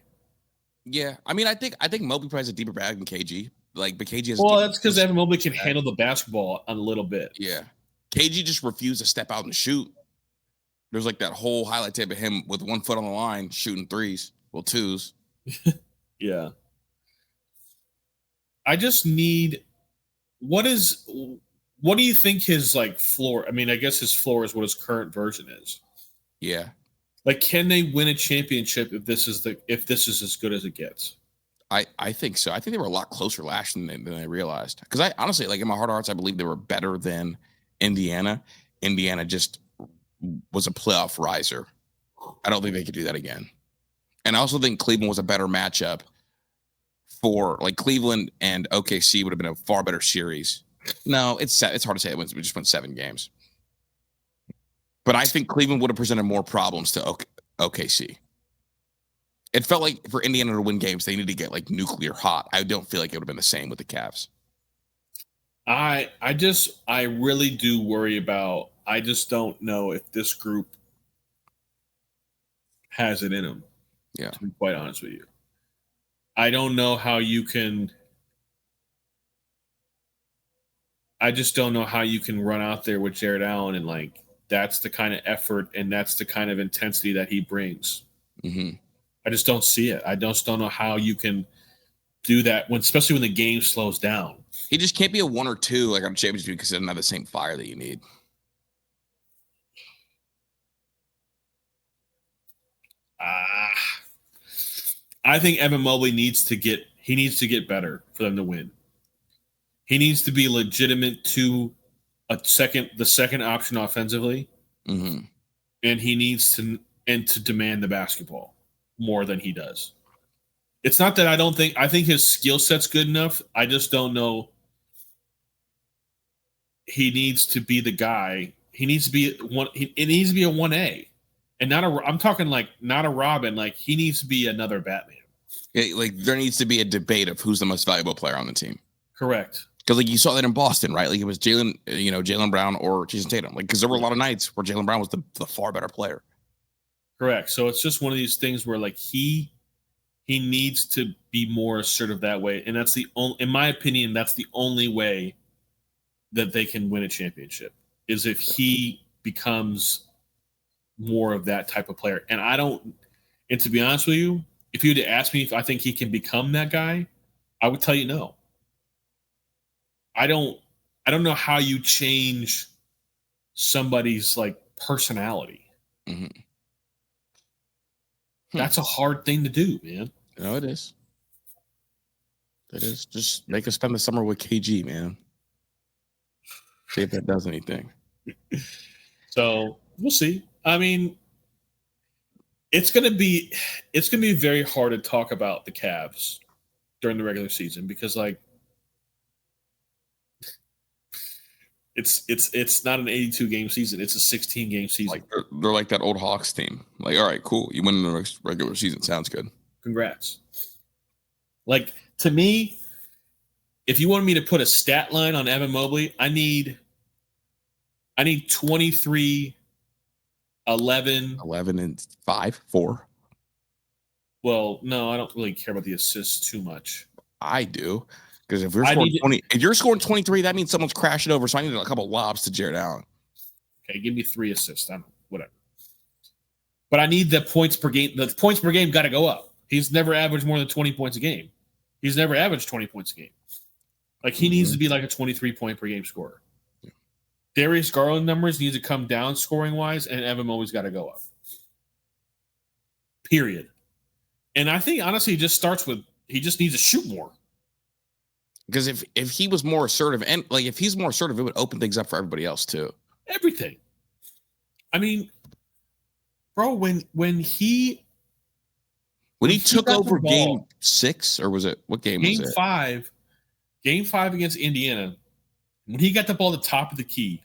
Speaker 1: Yeah, I think Mobley probably has a deeper bag than KG. But KG has.
Speaker 2: Well, that's because Evan Mobley can handle the basketball a little bit.
Speaker 1: Yeah, KG just refused to step out and shoot. There's that whole highlight tape of him with 1 foot on the line shooting threes, twos.
Speaker 2: Yeah. I just need. What do you think his floor? I guess his floor is what his current version is.
Speaker 1: Yeah.
Speaker 2: Can they win a championship if this is as good as it gets?
Speaker 1: I think so. I think they were a lot closer last than they realized. Because I honestly, in my heart of hearts, I believe they were better than Indiana. Indiana just was a playoff riser. I don't think they could do that again. And I also think Cleveland was a better matchup for Cleveland and OKC would have been a far better series. No, it's hard to say. We just went 7 games. But I think Cleveland would have presented more problems to OKC. It felt like for Indiana to win games, they need to get nuclear hot. I don't feel like it would have been the same with the Cavs.
Speaker 2: I really do worry about. I just don't know if this group has it in them.
Speaker 1: Yeah,
Speaker 2: to be quite honest with you, I don't know how you can. I just don't know how you can run out there with Jared Allen and that's the kind of effort and that's the kind of intensity that he brings.
Speaker 1: Mm-hmm.
Speaker 2: I just don't see it. I just don't know how you can do that especially when the game slows down.
Speaker 1: He just can't be a 1 or 2 on a championship because he doesn't have the same fire that you need.
Speaker 2: I think Evan Mobley needs to get better for them to win. He needs to be legitimate to the second option offensively,
Speaker 1: mm-hmm.
Speaker 2: and he needs to demand the basketball more than he does. It's not that I think his skill set's good enough. I just don't know. he needs to be the guy. He needs to be one. It needs to be a 1A, and not a. I'm talking like not a Robin. Like he needs to be another Batman.
Speaker 1: Like there needs to be a debate of who's the most valuable player on the team.
Speaker 2: Correct.
Speaker 1: Because like you saw that in Boston, right? Like it was Jaylen Brown or Jason Tatum. Like because there were a lot of nights where Jaylen Brown was the far better player.
Speaker 2: Correct. So it's just one of these things where like he needs to be more assertive that way, and that's the only, in my opinion, that's the only way that they can win a championship is if he becomes more of that type of player. And to be honest with you, if you had to ask me if I think he can become that guy, I would tell you no. I don't know how you change somebody's like personality.
Speaker 1: Mm-hmm.
Speaker 2: That's a hard thing to do, man.
Speaker 1: No, it is. It is. Just make us spend the summer with KG, man. See if that does anything.
Speaker 2: So we'll see. I mean, it's gonna be very hard to talk about the Cavs during the regular season because like it's not an 82 game season, it's a 16 game season.
Speaker 1: Like they're like that old Hawks team. Like, all right, cool. You win in the regular season. Sounds good.
Speaker 2: Congrats. Like to me, if you wanted me to put a stat line on Evan Mobley, I need 23, 11
Speaker 1: and 5, 4.
Speaker 2: Well, no, I don't really care about the assists too much.
Speaker 1: I do. Because if you're scoring 23, that means someone's crashing over. So I need a couple lobs to Jared Allen.
Speaker 2: Okay, give me 3 assists. I don't know, whatever. But I need the points per game. The points per game got to go up. He's never averaged more than 20 points a game. He's never averaged 20 points a game. Like he needs to be like a 23 point per game scorer. Yeah. Darius Garland numbers need to come down scoring wise, and Evan Mobley's got to go up. Period. And I think honestly, it just starts with he just needs to shoot more.
Speaker 1: Because if he was more assertive, and like if he's more assertive, it would open things up for everybody else too.
Speaker 2: Everything. I mean, bro, when he
Speaker 1: took over game 6, or was it what game was it?
Speaker 2: Game 5 against Indiana, when he got the ball at the top of the key,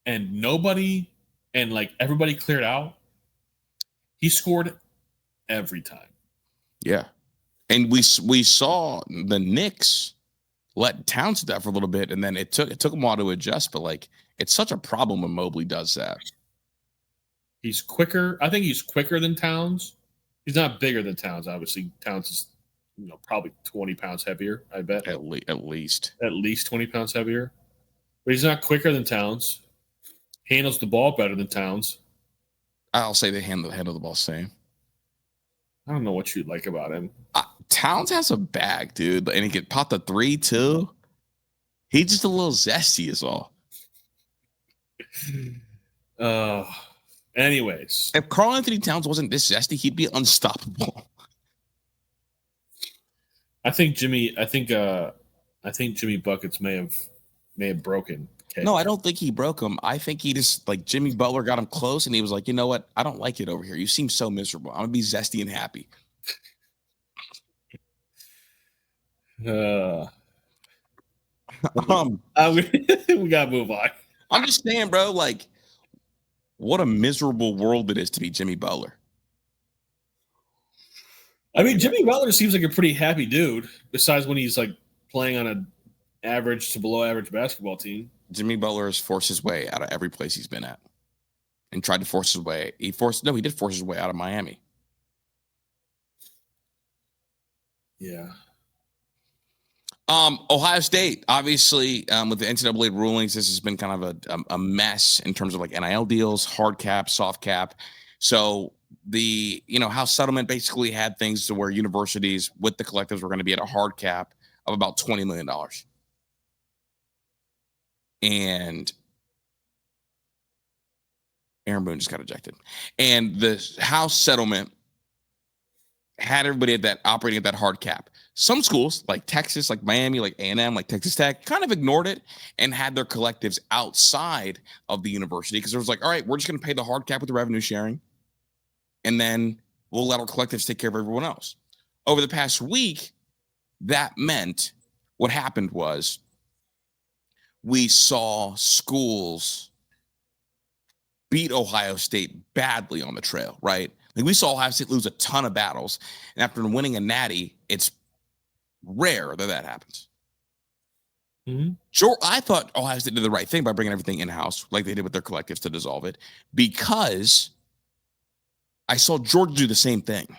Speaker 2: and everybody cleared out, he scored every time.
Speaker 1: Yeah. And we saw the Knicks let Towns do that for a little bit, and then it took him a while to adjust. But like, it's such a problem when Mobley does that.
Speaker 2: He's quicker. I think he's quicker than Towns. He's not bigger than Towns. Obviously, Towns is probably 20 pounds heavier. I bet
Speaker 1: at least
Speaker 2: 20 pounds heavier. But he's not quicker than Towns. Handles the ball better than Towns.
Speaker 1: I'll say they handle the ball same.
Speaker 2: I don't know what you like about him.
Speaker 1: Towns has a bag, dude, and he can pop the 3 too. He's just a little zesty, is all.
Speaker 2: Anyways,
Speaker 1: if Karl-Anthony Towns wasn't this zesty, he'd be unstoppable.
Speaker 2: I think Jimmy Buckets may have broken. Okay.
Speaker 1: No, I don't think he broke him. I think he just like Jimmy Butler got him close, and he was like, you know what? I don't like it over here. You seem so miserable. I'm gonna be zesty and happy.
Speaker 2: We gotta move on.
Speaker 1: I'm just saying, bro. Like, what a miserable world it is to be Jimmy Butler.
Speaker 2: I mean, Jimmy Butler seems like a pretty happy dude. Besides when he's like playing on an average to below average basketball team.
Speaker 1: Jimmy Butler has forced his way out of every place he's been at, and tried to force his way. He did force his way out of Miami.
Speaker 2: Yeah.
Speaker 1: Ohio State, obviously, with the NCAA rulings, this has been kind of a mess in terms of like NIL deals, hard cap, soft cap. So the House settlement basically had things to where universities with the collectives were going to be at a hard cap of about $20 million. And Aaron Boone just got ejected. And the House settlement had everybody operating at that hard cap. Some schools like Texas, like Miami, like A&M, like Texas Tech kind of ignored it and had their collectives outside of the university because it was like, all right, we're just going to pay the hard cap with the revenue sharing, and then we'll let our collectives take care of everyone else. Over the past week, that meant what happened was we saw schools beat Ohio State badly on the trail, right? Like we saw Ohio State lose a ton of battles, and after winning a natty, it's rare that happens.
Speaker 2: Mm-hmm.
Speaker 1: Sure, I thought Ohio State did the right thing by bringing everything in-house, like they did with their collectives to dissolve it, because I saw Georgia do the same thing.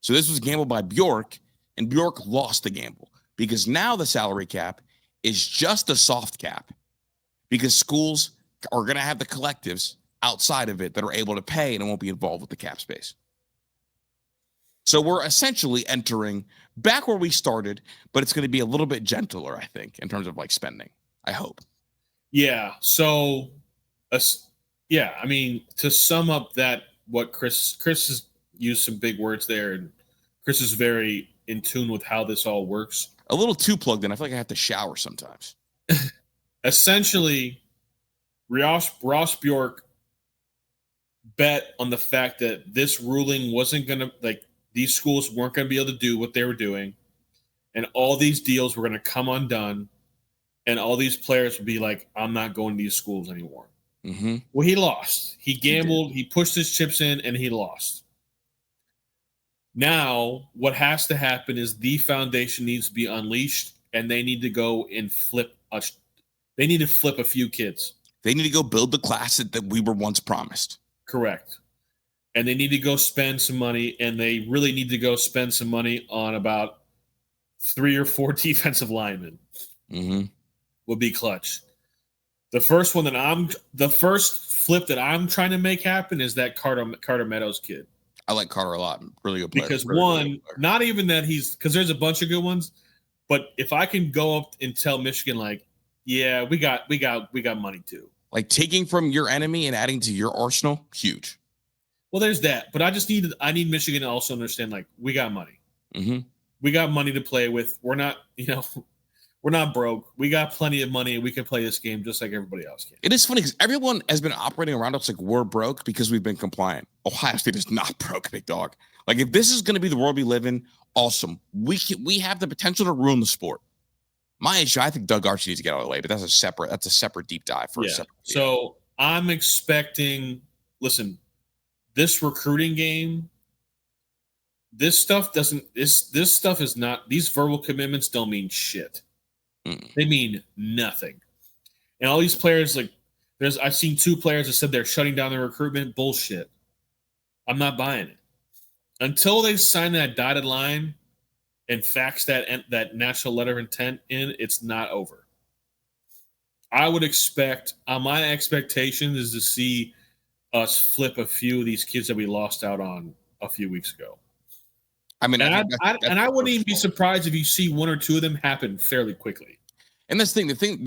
Speaker 1: So this was a gamble by Bjork, and Bjork lost the gamble because now the salary cap is just a soft cap because schools are going to have the collectives outside of it that are able to pay and it won't be involved with the cap space. So we're essentially entering back where we started, but it's going to be a little bit gentler, I think, in terms of like spending. I hope.
Speaker 2: Yeah. So, yeah. I mean, to sum up that, what Chris has used some big words there, and Chris is very in tune with how this all works.
Speaker 1: A little too plugged in. I feel like I have to shower sometimes.
Speaker 2: Essentially, Ross Bjork bet on the fact that this ruling wasn't going to, like, these schools weren't going to be able to do what they were doing, and all these deals were going to come undone, and all these players would be like, I'm not going to these schools anymore.
Speaker 1: Mm-hmm.
Speaker 2: Well, he lost. He gambled, he pushed his chips in, and he lost. Now, what has to happen is the foundation needs to be unleashed, and they need to go and flip a few kids.
Speaker 1: They need to go build the class that we were once promised.
Speaker 2: Correct. And they need to go spend some money, and they really need to go spend some money on about 3 or 4 defensive linemen.
Speaker 1: Mm-hmm.
Speaker 2: Would be clutch. The first flip that I'm trying to make happen is that Carter Meadows kid.
Speaker 1: I like Carter a lot. Really good player.
Speaker 2: Because
Speaker 1: really
Speaker 2: not even that because there's a bunch of good ones, but if I can go up and tell Michigan, like, yeah, we got money too.
Speaker 1: Like taking from your enemy and adding to your arsenal, huge.
Speaker 2: Well, there's that, but I need Michigan to also understand, like, we got money.
Speaker 1: Mm-hmm.
Speaker 2: We got money to play with. We're not, we're not broke. We got plenty of money, and we can play this game just like everybody else can.
Speaker 1: It is funny because everyone has been operating around us like we're broke because we've been compliant. Ohio State is not broke, big dog. Like if this is going to be the world we live in, awesome. We have the potential to ruin the sport. My issue, I think Doug Archie needs to get out of the way, but that's a separate deep dive for a separate video.
Speaker 2: So I'm expecting. Listen, this recruiting game. This stuff is not. These verbal commitments don't mean shit. They mean nothing. And all these players, like, I've seen 2 players that said they're shutting down their recruitment. Bullshit. I'm not buying it. Until they sign that dotted line and fax that national letter of intent in, it's not over. I would expect, my expectation is to see us flip a few of these kids that we lost out on a few weeks ago. I mean, I wouldn't even be surprised if you see 1 or 2 of them happen fairly quickly.
Speaker 1: And that's the thing.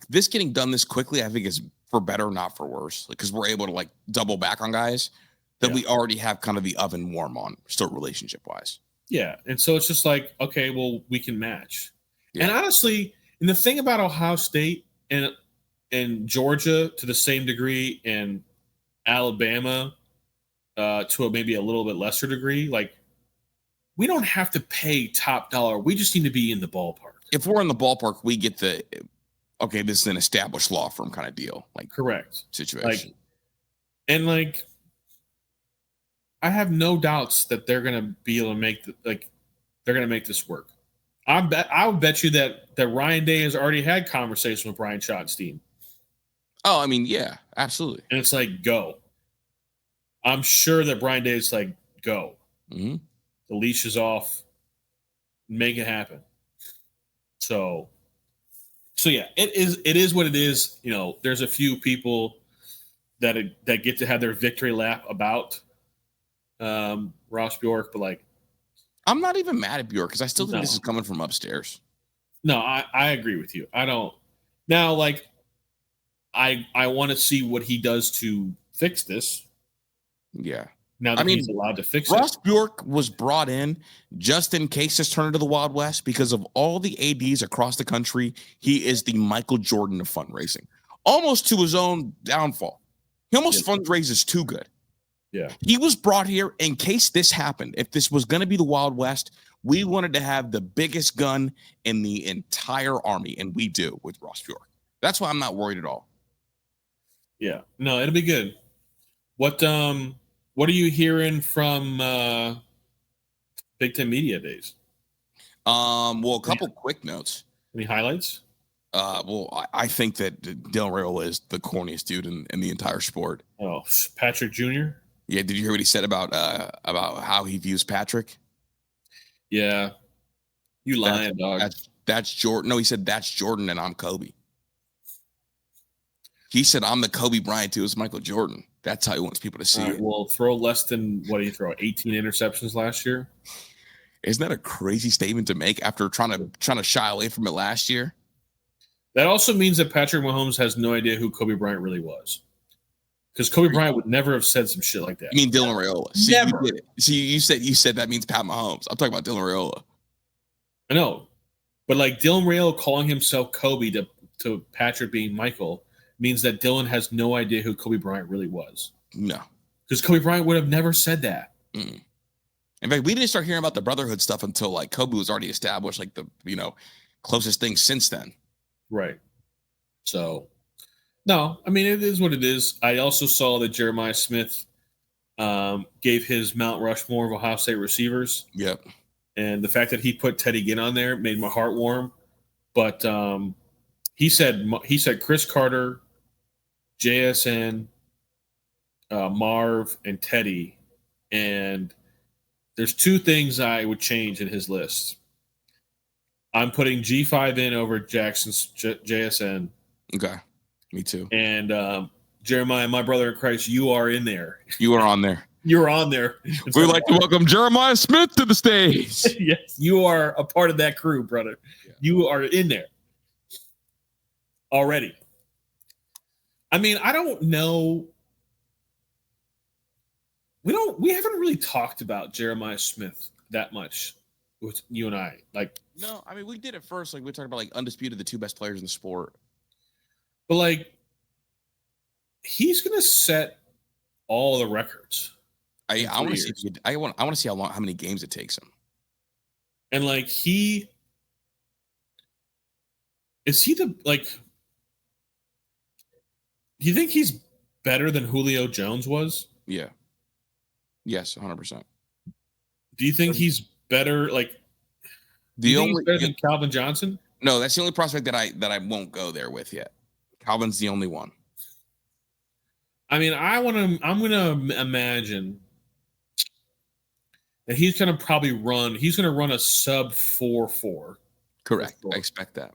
Speaker 1: This getting done this quickly, I think, is for better, not for worse. Because we're able to like double back on guys that we already have kind of the oven warm on, still relationship wise. Yeah,
Speaker 2: and so it's just like, okay, well, we can match. Yeah. And honestly, and the thing about Ohio State and Georgia to the same degree, and Alabama to maybe a little bit lesser degree, like, we don't have to pay top dollar. We just need to be in the ballpark.
Speaker 1: If we're in the ballpark, we get this is an established law firm kind of deal. Like,
Speaker 2: correct
Speaker 1: situation.
Speaker 2: I have no doubts that they're going to be able to make they're going to make this work. I would bet you that Ryan Day has already had conversation with Brian Schottenstein.
Speaker 1: Oh, I mean, yeah, absolutely.
Speaker 2: And it's like, go. I'm sure that Brian Day is like, go.
Speaker 1: Mm-hmm.
Speaker 2: The leash is off. Make it happen. So yeah, it is what it is. There's a few people that get to have their victory lap about Ross Bjork, but like,
Speaker 1: I'm not even mad at Bjork because I still think this is coming from upstairs.
Speaker 2: No, I agree with you. I don't. Now, like, I want to see what he does to fix this.
Speaker 1: Yeah.
Speaker 2: Now that he's allowed to fix it.
Speaker 1: Ross Bjork was brought in just in case this turned into the Wild West because of all the ADs across the country. He is the Michael Jordan of fundraising, almost to his own downfall. He almost fundraises too good.
Speaker 2: Yeah.
Speaker 1: He was brought here in case this happened. If this was going to be the Wild West, we wanted to have the biggest gun in the entire army, and we do with Ross Bjork. That's why I'm not worried at all.
Speaker 2: Yeah, no, it'll be good. What are you hearing from Big Ten Media Days?
Speaker 1: Well, a couple quick notes.
Speaker 2: Any highlights?
Speaker 1: Well, I think that Dylan Raiola is the corniest dude in the entire sport.
Speaker 2: Oh, Patrick Jr.
Speaker 1: Yeah, did you hear what he said about how he views Patrick?
Speaker 2: Yeah, you lying, dog.
Speaker 1: That's Jordan. No, he said that's Jordan and I'm Kobe. He said I'm the Kobe Bryant too. It's Michael Jordan. That's how he wants people to see it.
Speaker 2: Well, throw less than what did he throw? 18 interceptions last year.
Speaker 1: Isn't that a crazy statement to make after trying to shy away from it last year?
Speaker 2: That also means that Patrick Mahomes has no idea who Kobe Bryant really was. Because Kobe Bryant would never have said some shit like that.
Speaker 1: You mean Dylan Raiola? See, never. You did it. See, you said that means Pat Mahomes. I'm talking about Dylan Raiola.
Speaker 2: I know. But like Dylan Raiola calling himself Kobe to Patrick being Michael means that Dylan has no idea who Kobe Bryant really was.
Speaker 1: No.
Speaker 2: Because Kobe Bryant would have never said that.
Speaker 1: Mm. In fact, we didn't start hearing about the brotherhood stuff until like Kobe was already established, like the closest thing since then.
Speaker 2: Right. So, no, I mean, it is what it is. I also saw that Jeremiah Smith gave his Mount Rushmore of Ohio State receivers.
Speaker 1: Yep.
Speaker 2: And the fact that he put Teddy Ginn on there made my heart warm. But he said Chris Carter, JSN, Marv, and Teddy. And there's two things I would change in his list. I'm putting G5 in over Jackson's JSN.
Speaker 1: Okay. Me too.
Speaker 2: And Jeremiah, my brother in Christ, you are in there.
Speaker 1: You are on there.
Speaker 2: You're on there.
Speaker 1: We'd like to welcome Jeremiah Smith to the stage.
Speaker 2: Yes, you are a part of that crew, brother. Yeah. You are in there already. I mean, I don't know. We haven't really talked about Jeremiah Smith that much with you and I. Like,
Speaker 1: no, I mean, we did it first. Like, we talked about like undisputed, the two best players in the sport.
Speaker 2: But like, he's gonna set all the records.
Speaker 1: I want to see. I want to see how many games it takes him.
Speaker 2: And like, is he the like? Do you think he's better than Julio Jones was?
Speaker 1: Yeah. Yes, 100%.
Speaker 2: Do you think he's better? Like, better than Calvin Johnson?
Speaker 1: No, that's the only prospect that I won't go there with yet. Calvin's the only one.
Speaker 2: I mean, I'm gonna imagine that he's gonna run a sub 4.4.
Speaker 1: Correct. I expect that.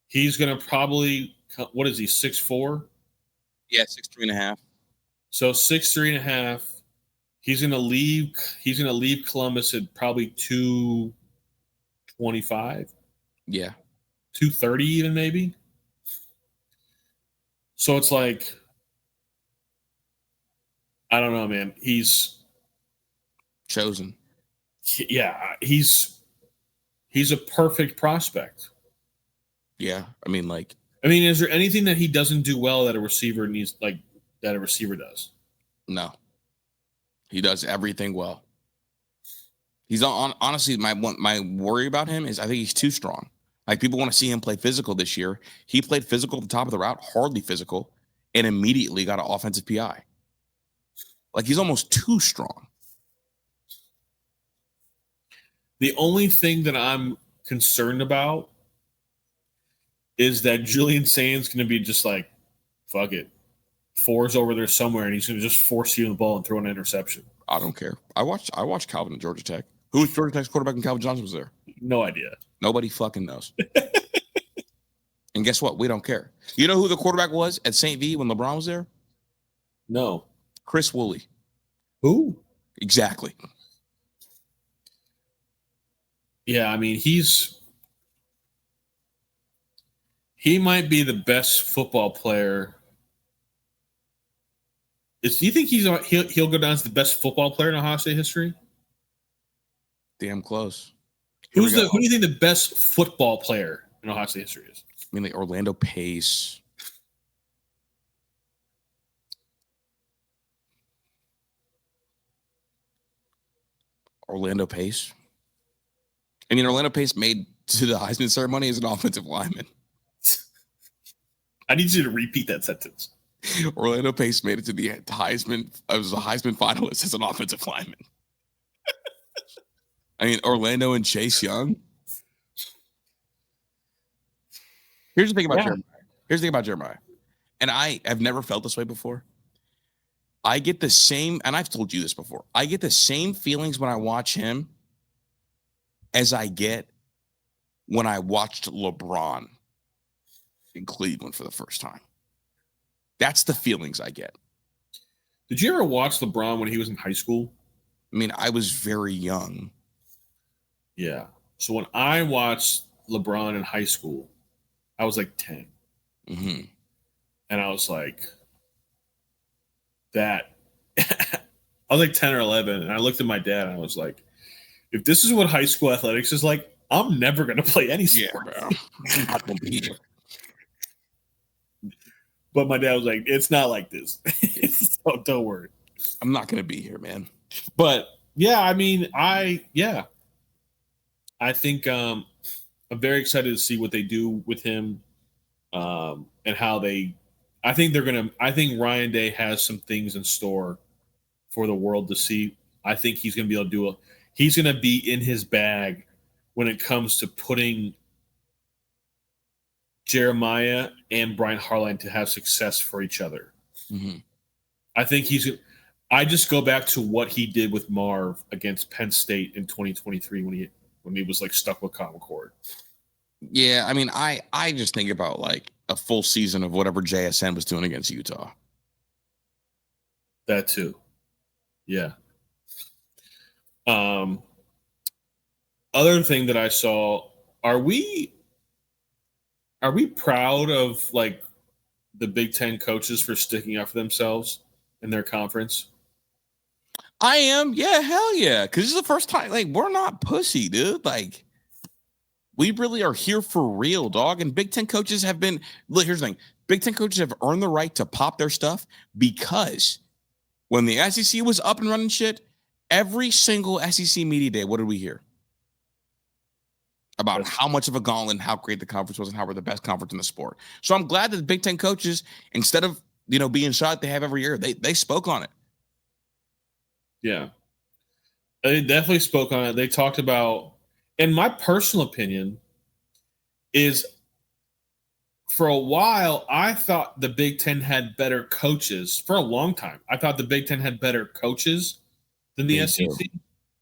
Speaker 2: He's gonna probably, what is he, 6'4"?
Speaker 1: Yeah, 6'3.5".
Speaker 2: So 6'3.5". He's gonna leave Columbus at probably 225.
Speaker 1: Yeah.
Speaker 2: 230 even maybe. So it's like, I don't know, man. He's
Speaker 1: chosen.
Speaker 2: Yeah, he's a perfect prospect.
Speaker 1: Yeah, I mean,
Speaker 2: is there anything that he doesn't do well that a receiver needs, like that a receiver does?
Speaker 1: No. He does everything well. He's honestly, my worry about him is I think he's too strong. Like, people want to see him play physical this year. He played physical at the top of the route, hardly physical, and immediately got an offensive PI. Like, he's almost too strong.
Speaker 2: The only thing that I'm concerned about is that Julian Sands going to be just like, fuck it. 4's over there somewhere, and he's going to just force you the ball and throw an interception.
Speaker 1: I don't care. I watched Calvin at Georgia Tech. Who was Georgia Tech's quarterback when Calvin Johnson was there?
Speaker 2: No idea.
Speaker 1: Nobody fucking knows. And guess what? We don't care. You know who the quarterback was at St. V when LeBron was there?
Speaker 2: No.
Speaker 1: Chris Woolley.
Speaker 2: Who?
Speaker 1: Exactly.
Speaker 2: Yeah, I mean, he might be the best football player. Do you think he'll go down as the best football player in Ohio State history?
Speaker 1: Damn close.
Speaker 2: Who do you think the best football player in Ohio State history is?
Speaker 1: I mean, like Orlando Pace. Orlando Pace. I mean, Orlando Pace made to the Heisman ceremony as an offensive lineman.
Speaker 2: I need you to repeat that sentence.
Speaker 1: Orlando Pace made it to the Heisman. I was a Heisman finalist as an offensive lineman. I mean, Orlando and Chase Young. Here's the thing about Jeremiah. And I have never felt this way before. I get the same, and I've told you this before. I get the same feelings when I watch him as I get when I watched LeBron in Cleveland for the first time. That's the feelings I get.
Speaker 2: Did you ever watch LeBron when he was in high school?
Speaker 1: I mean, I was very young.
Speaker 2: Yeah. So when I watched LeBron in high school, I was like 10.
Speaker 1: Mm-hmm.
Speaker 2: And I was like, I was like 10 or 11. And I looked at my dad and I was like, if this is what high school athletics is like, I'm never going to play any sport.
Speaker 1: Yeah, bro. I'm not going to be here.
Speaker 2: But my dad was like, it's not like this. So don't worry.
Speaker 1: I'm not going to be here, man.
Speaker 2: But yeah, I mean, I think I'm very excited to see what they do with him, and how I think Ryan Day has some things in store for the world to see. I think he's going to be able to he's going to be in his bag when it comes to putting Jeremiah and Brian Harline to have success for each other.
Speaker 1: Mm-hmm.
Speaker 2: I just go back to what he did with Marv against Penn State in 2023 when he was like stuck with Common Core.
Speaker 1: Yeah, I mean, I just think about like a full season of whatever JSN was doing against Utah.
Speaker 2: That too. Yeah. Other thing that I saw, are we proud of like the Big Ten coaches for sticking up for themselves in their conference?
Speaker 1: I am. Yeah, hell yeah. Because this is the first time, like, we're not pussy, dude. Like, we really are here for real, dog. And Big Ten coaches have been, look, here's the thing. Big Ten coaches have earned the right to pop their stuff because when the SEC was up and running shit, every single SEC media day, what did we hear? About how much of a gauntlet and how great the conference was and how we're the best conference in the sport. So I'm glad that the Big Ten coaches, instead of, being shot they have every year, they spoke on it.
Speaker 2: Yeah. They definitely spoke on it. They talked about, and my personal opinion is, for a while, I thought the Big Ten had better coaches. For a long time, I thought the Big Ten had better coaches than the SEC.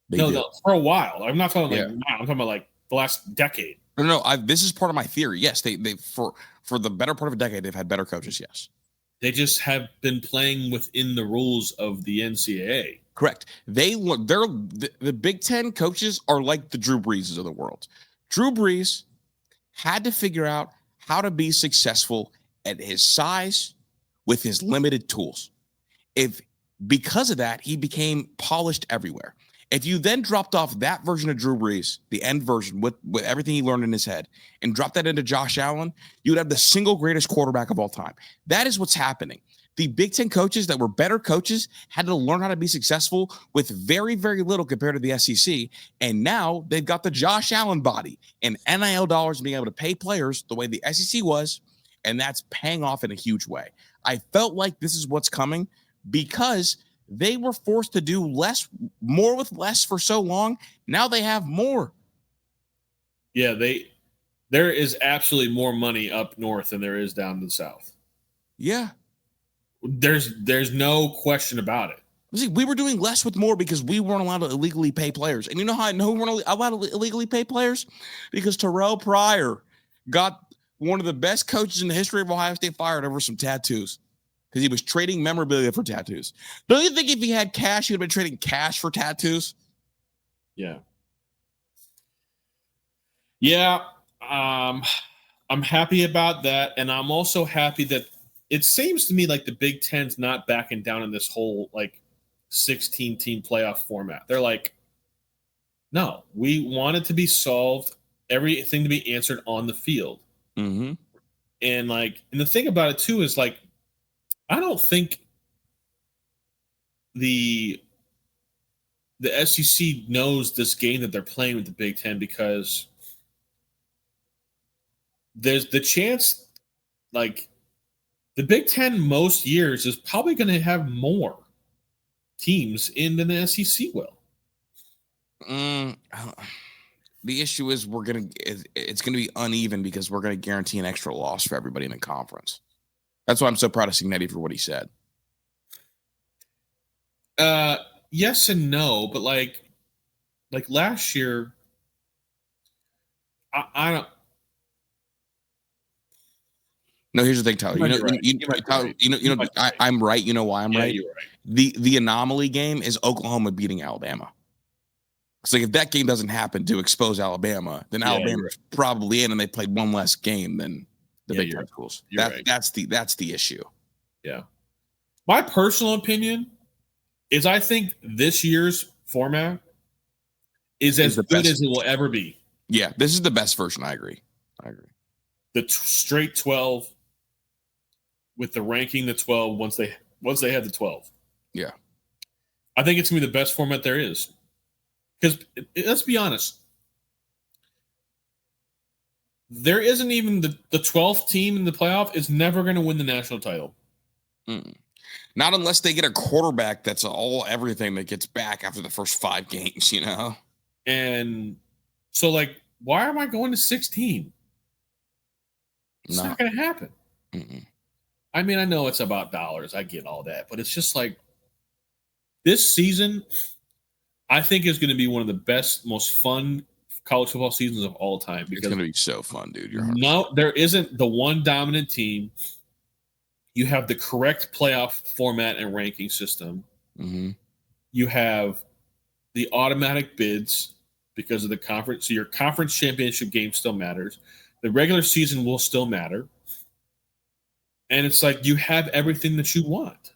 Speaker 2: No, for a while. I'm not talking now. I'm talking about like the last decade.
Speaker 1: No. This is part of my theory. Yes, they for the better part of a decade, they've had better coaches. Yes,
Speaker 2: they just have been playing within the rules of the NCAA.
Speaker 1: Correct. The Big Ten coaches are like the Drew Breeses of the world. Drew Brees had to figure out how to be successful at his size with his limited tools. Because of that, he became polished everywhere. If you then dropped off that version of Drew Brees, the end version with everything he learned in his head, and dropped that into Josh Allen, you'd have the single greatest quarterback of all time. That is what's happening. The Big Ten coaches that were better coaches had to learn how to be successful with very, very little compared to the SEC. And now they've got the Josh Allen body and NIL dollars and being able to pay players the way the SEC was. And that's paying off in a huge way. I felt like this is what's coming because they were forced to do more with less for so long. Now they have more.
Speaker 2: Yeah, there is absolutely more money up north than there is down in the south.
Speaker 1: Yeah.
Speaker 2: There's no question about it.
Speaker 1: See, we were doing less with more because we weren't allowed to illegally pay players. And you know how I know we weren't allowed to illegally pay players? Because Terrell Pryor got one of the best coaches in the history of Ohio State fired over some tattoos because he was trading memorabilia for tattoos. Don't you think if he had cash, he would have been trading cash for tattoos?
Speaker 2: Yeah. Yeah. I'm happy about that. And I'm also happy that it seems to me like the Big Ten's not backing down in this whole like 16-team playoff format. They're like, no, we want it to be solved, everything to be answered on the field.
Speaker 1: Mm-hmm.
Speaker 2: And the thing about it too is like, I don't think the SEC knows this game that they're playing with the Big Ten because there's the chance, like, The Big Ten most years is probably going to have more teams in than the SEC will.
Speaker 1: The issue is it's gonna be uneven because we're gonna guarantee an extra loss for everybody in the conference. That's why I'm so proud of Signetti for what he said.
Speaker 2: Yes and no, but like last year, I don't.
Speaker 1: No, here's the thing, Tyler. I'm right. You know why I'm right?
Speaker 2: You're right.
Speaker 1: The anomaly game is Oklahoma beating Alabama. So if that game doesn't happen to expose Alabama, then Alabama's probably in, and they played one less game than the Big Ten schools. That's the issue.
Speaker 2: Yeah. My personal opinion is I think this year's format is as good as it will ever be.
Speaker 1: Yeah, this is the best version. I agree.
Speaker 2: The straight 12 with the ranking the 12 once they had the 12.
Speaker 1: Yeah.
Speaker 2: I think it's going to be the best format there is. Because let's be honest, there isn't even the 12th team in the playoff is never going to win the national title.
Speaker 1: Not unless they get a quarterback that's everything that gets back after the first 5 games,
Speaker 2: And so, like, why am I going to 16? It's not going to happen. I mean, I know it's about dollars. I get all that. But it's just like this season, I think is going to be one of the best, most fun college football seasons of all time.
Speaker 1: Because it's going to be so fun, dude.
Speaker 2: No, there isn't the one dominant team. You have the correct playoff format and ranking system. You have the automatic bids because of the conference. So your conference championship game still matters. The regular season will still matter. And it's like you have everything that you want.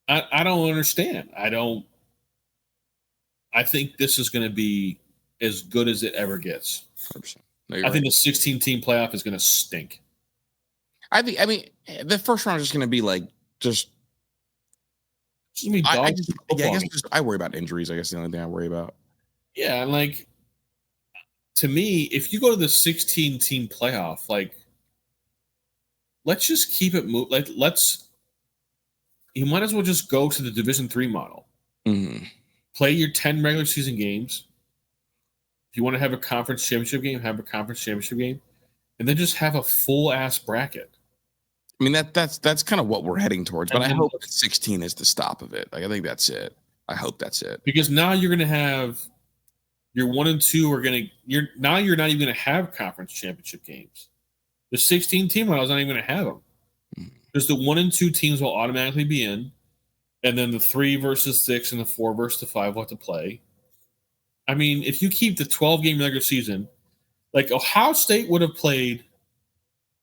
Speaker 2: I don't understand. I think this is going to be as good as it ever gets.
Speaker 1: 100%.
Speaker 2: I think the 16-team playoff is going to stink.
Speaker 1: I mean, the first round is just going to be like I worry about injuries. I guess the only thing I worry about.
Speaker 2: Yeah, and like to me, if you go to the 16-team playoff, like let's just keep it move. Like you might as well just go to the Division III model. Play your 10 regular season games. If you want to have a conference championship game, have a conference championship game, and then just have a full ass bracket.
Speaker 1: I mean that's kind of what we're heading towards, but I hope 16 is the stop of it. Like I think that's it. I hope that's it.
Speaker 2: Because now you're going to have your 1 and 2 you're not even going to have conference championship games. The 16-team model is not even going to have them. Because the 1 and 2 teams will automatically be in, and then the 3 versus 6 and the 4 versus the 5 will have to play. I mean, if you keep the 12-game regular season, like Ohio State would have played,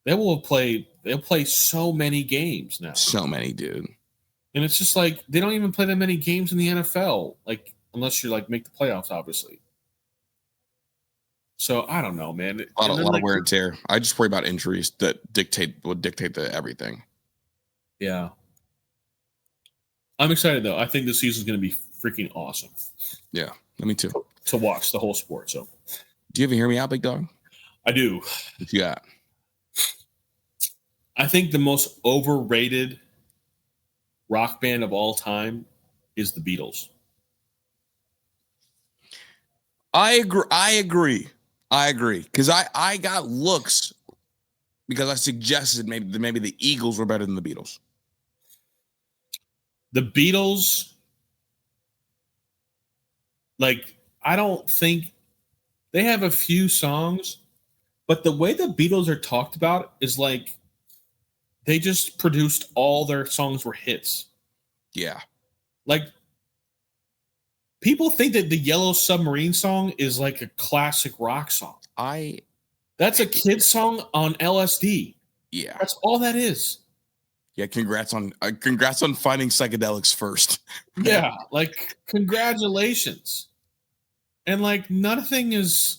Speaker 2: they'll play so many games now.
Speaker 1: So many, dude.
Speaker 2: And it's just like they don't even play that many games in the NFL, like unless you like make the playoffs, obviously. So I don't know, man.
Speaker 1: A lot of wear and tear. I just worry about injuries that would dictate everything.
Speaker 2: Yeah. I'm excited though. I think this season is going to be freaking awesome.
Speaker 1: Yeah, me too.
Speaker 2: To watch the whole sport. So,
Speaker 1: do you ever hear me out, big dog?
Speaker 2: I do.
Speaker 1: What you got?
Speaker 2: I think the most overrated rock band of all time is the Beatles.
Speaker 1: I agree. Because I got looks because I suggested maybe the Eagles were better than the Beatles.
Speaker 2: The Beatles, like, I don't think they have a few songs, but the way the Beatles are talked about is like they just produced all their songs were hits.
Speaker 1: Yeah.
Speaker 2: Like, people think that the Yellow Submarine song is like a classic rock song. That's a kid's song on LSD.
Speaker 1: Yeah.
Speaker 2: That's all that is.
Speaker 1: Yeah, congrats on finding psychedelics first.
Speaker 2: Yeah, like congratulations. And like nothing is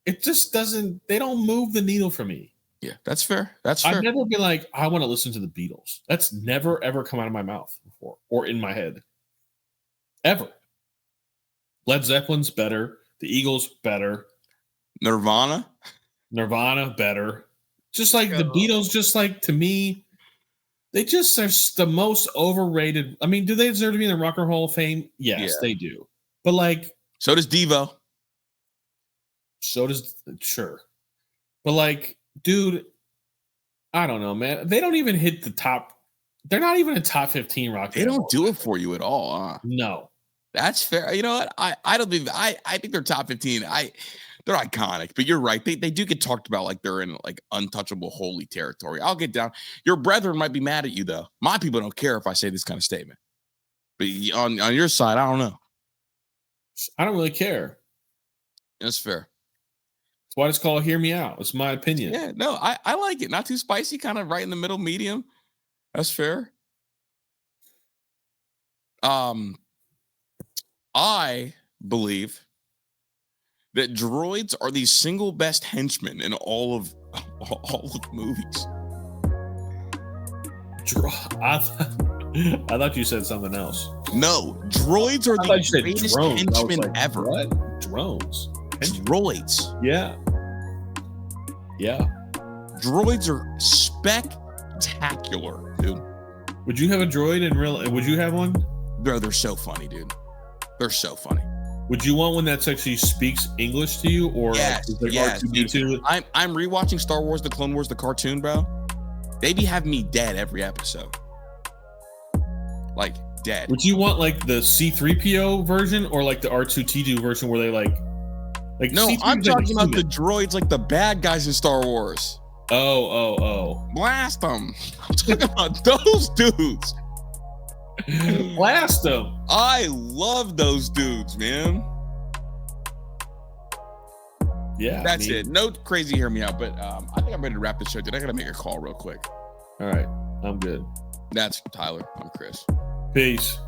Speaker 2: it just doesn't they don't move the needle for me.
Speaker 1: Yeah, that's fair.
Speaker 2: I've never been like, I want to listen to the Beatles. That's never ever come out of my mouth before or in my head. Ever. Led Zeppelin's better. The Eagles better.
Speaker 1: Nirvana
Speaker 2: better. Just like the Beatles, just like to me, they just are the most overrated. I mean, do they deserve to be in the Rock and Roll Hall of Fame? Yes, they do. But like,
Speaker 1: so does Devo.
Speaker 2: So does sure. But like, dude, I don't know, man. They don't even hit the top. They're not even a top 15 rock.
Speaker 1: They don't do it for you at all. Huh?
Speaker 2: No,
Speaker 1: that's fair. You know what? I don't think I think they're top 15. They're iconic, but you're right. They do get talked about like they're in like untouchable holy territory. I'll get down. Your brethren might be mad at you though. My people don't care if I say this kind of statement. But on your side, I don't know.
Speaker 2: I don't really care.
Speaker 1: That's fair.
Speaker 2: That's why it's called Hear Me Out. It's my opinion.
Speaker 1: Yeah, no, I like it. Not too spicy, kind of right in the middle, medium. That's fair. I believe that droids are the single best henchmen in all of movies.
Speaker 2: I thought you said something else.
Speaker 1: No, droids are the greatest henchmen ever.
Speaker 2: What? Drones?
Speaker 1: Droids.
Speaker 2: Yeah.
Speaker 1: Droids are spectacular, dude.
Speaker 2: Would you have a droid in real? Would you have one?
Speaker 1: Bro, they're so funny, dude. They're so funny.
Speaker 2: Would you want one that actually speaks English to you, or
Speaker 1: yes, R2-D2? I'm rewatching Star Wars: The Clone Wars, the cartoon, bro. They be having me dead every episode, like dead.
Speaker 2: Would you want like the C-3PO version or like the R2-D2 version where they like?
Speaker 1: No, I'm talking about the droids, like the bad guys in Star Wars.
Speaker 2: Oh.
Speaker 1: Blast them. I'm talking about those dudes.
Speaker 2: Blast them.
Speaker 1: I love those dudes, man.
Speaker 2: Yeah.
Speaker 1: That's it. No crazy hear me out, but I think I'm ready to wrap this show, dude. I got to make a call real quick.
Speaker 2: All right. I'm good.
Speaker 1: That's Tyler. I'm Chris.
Speaker 2: Peace.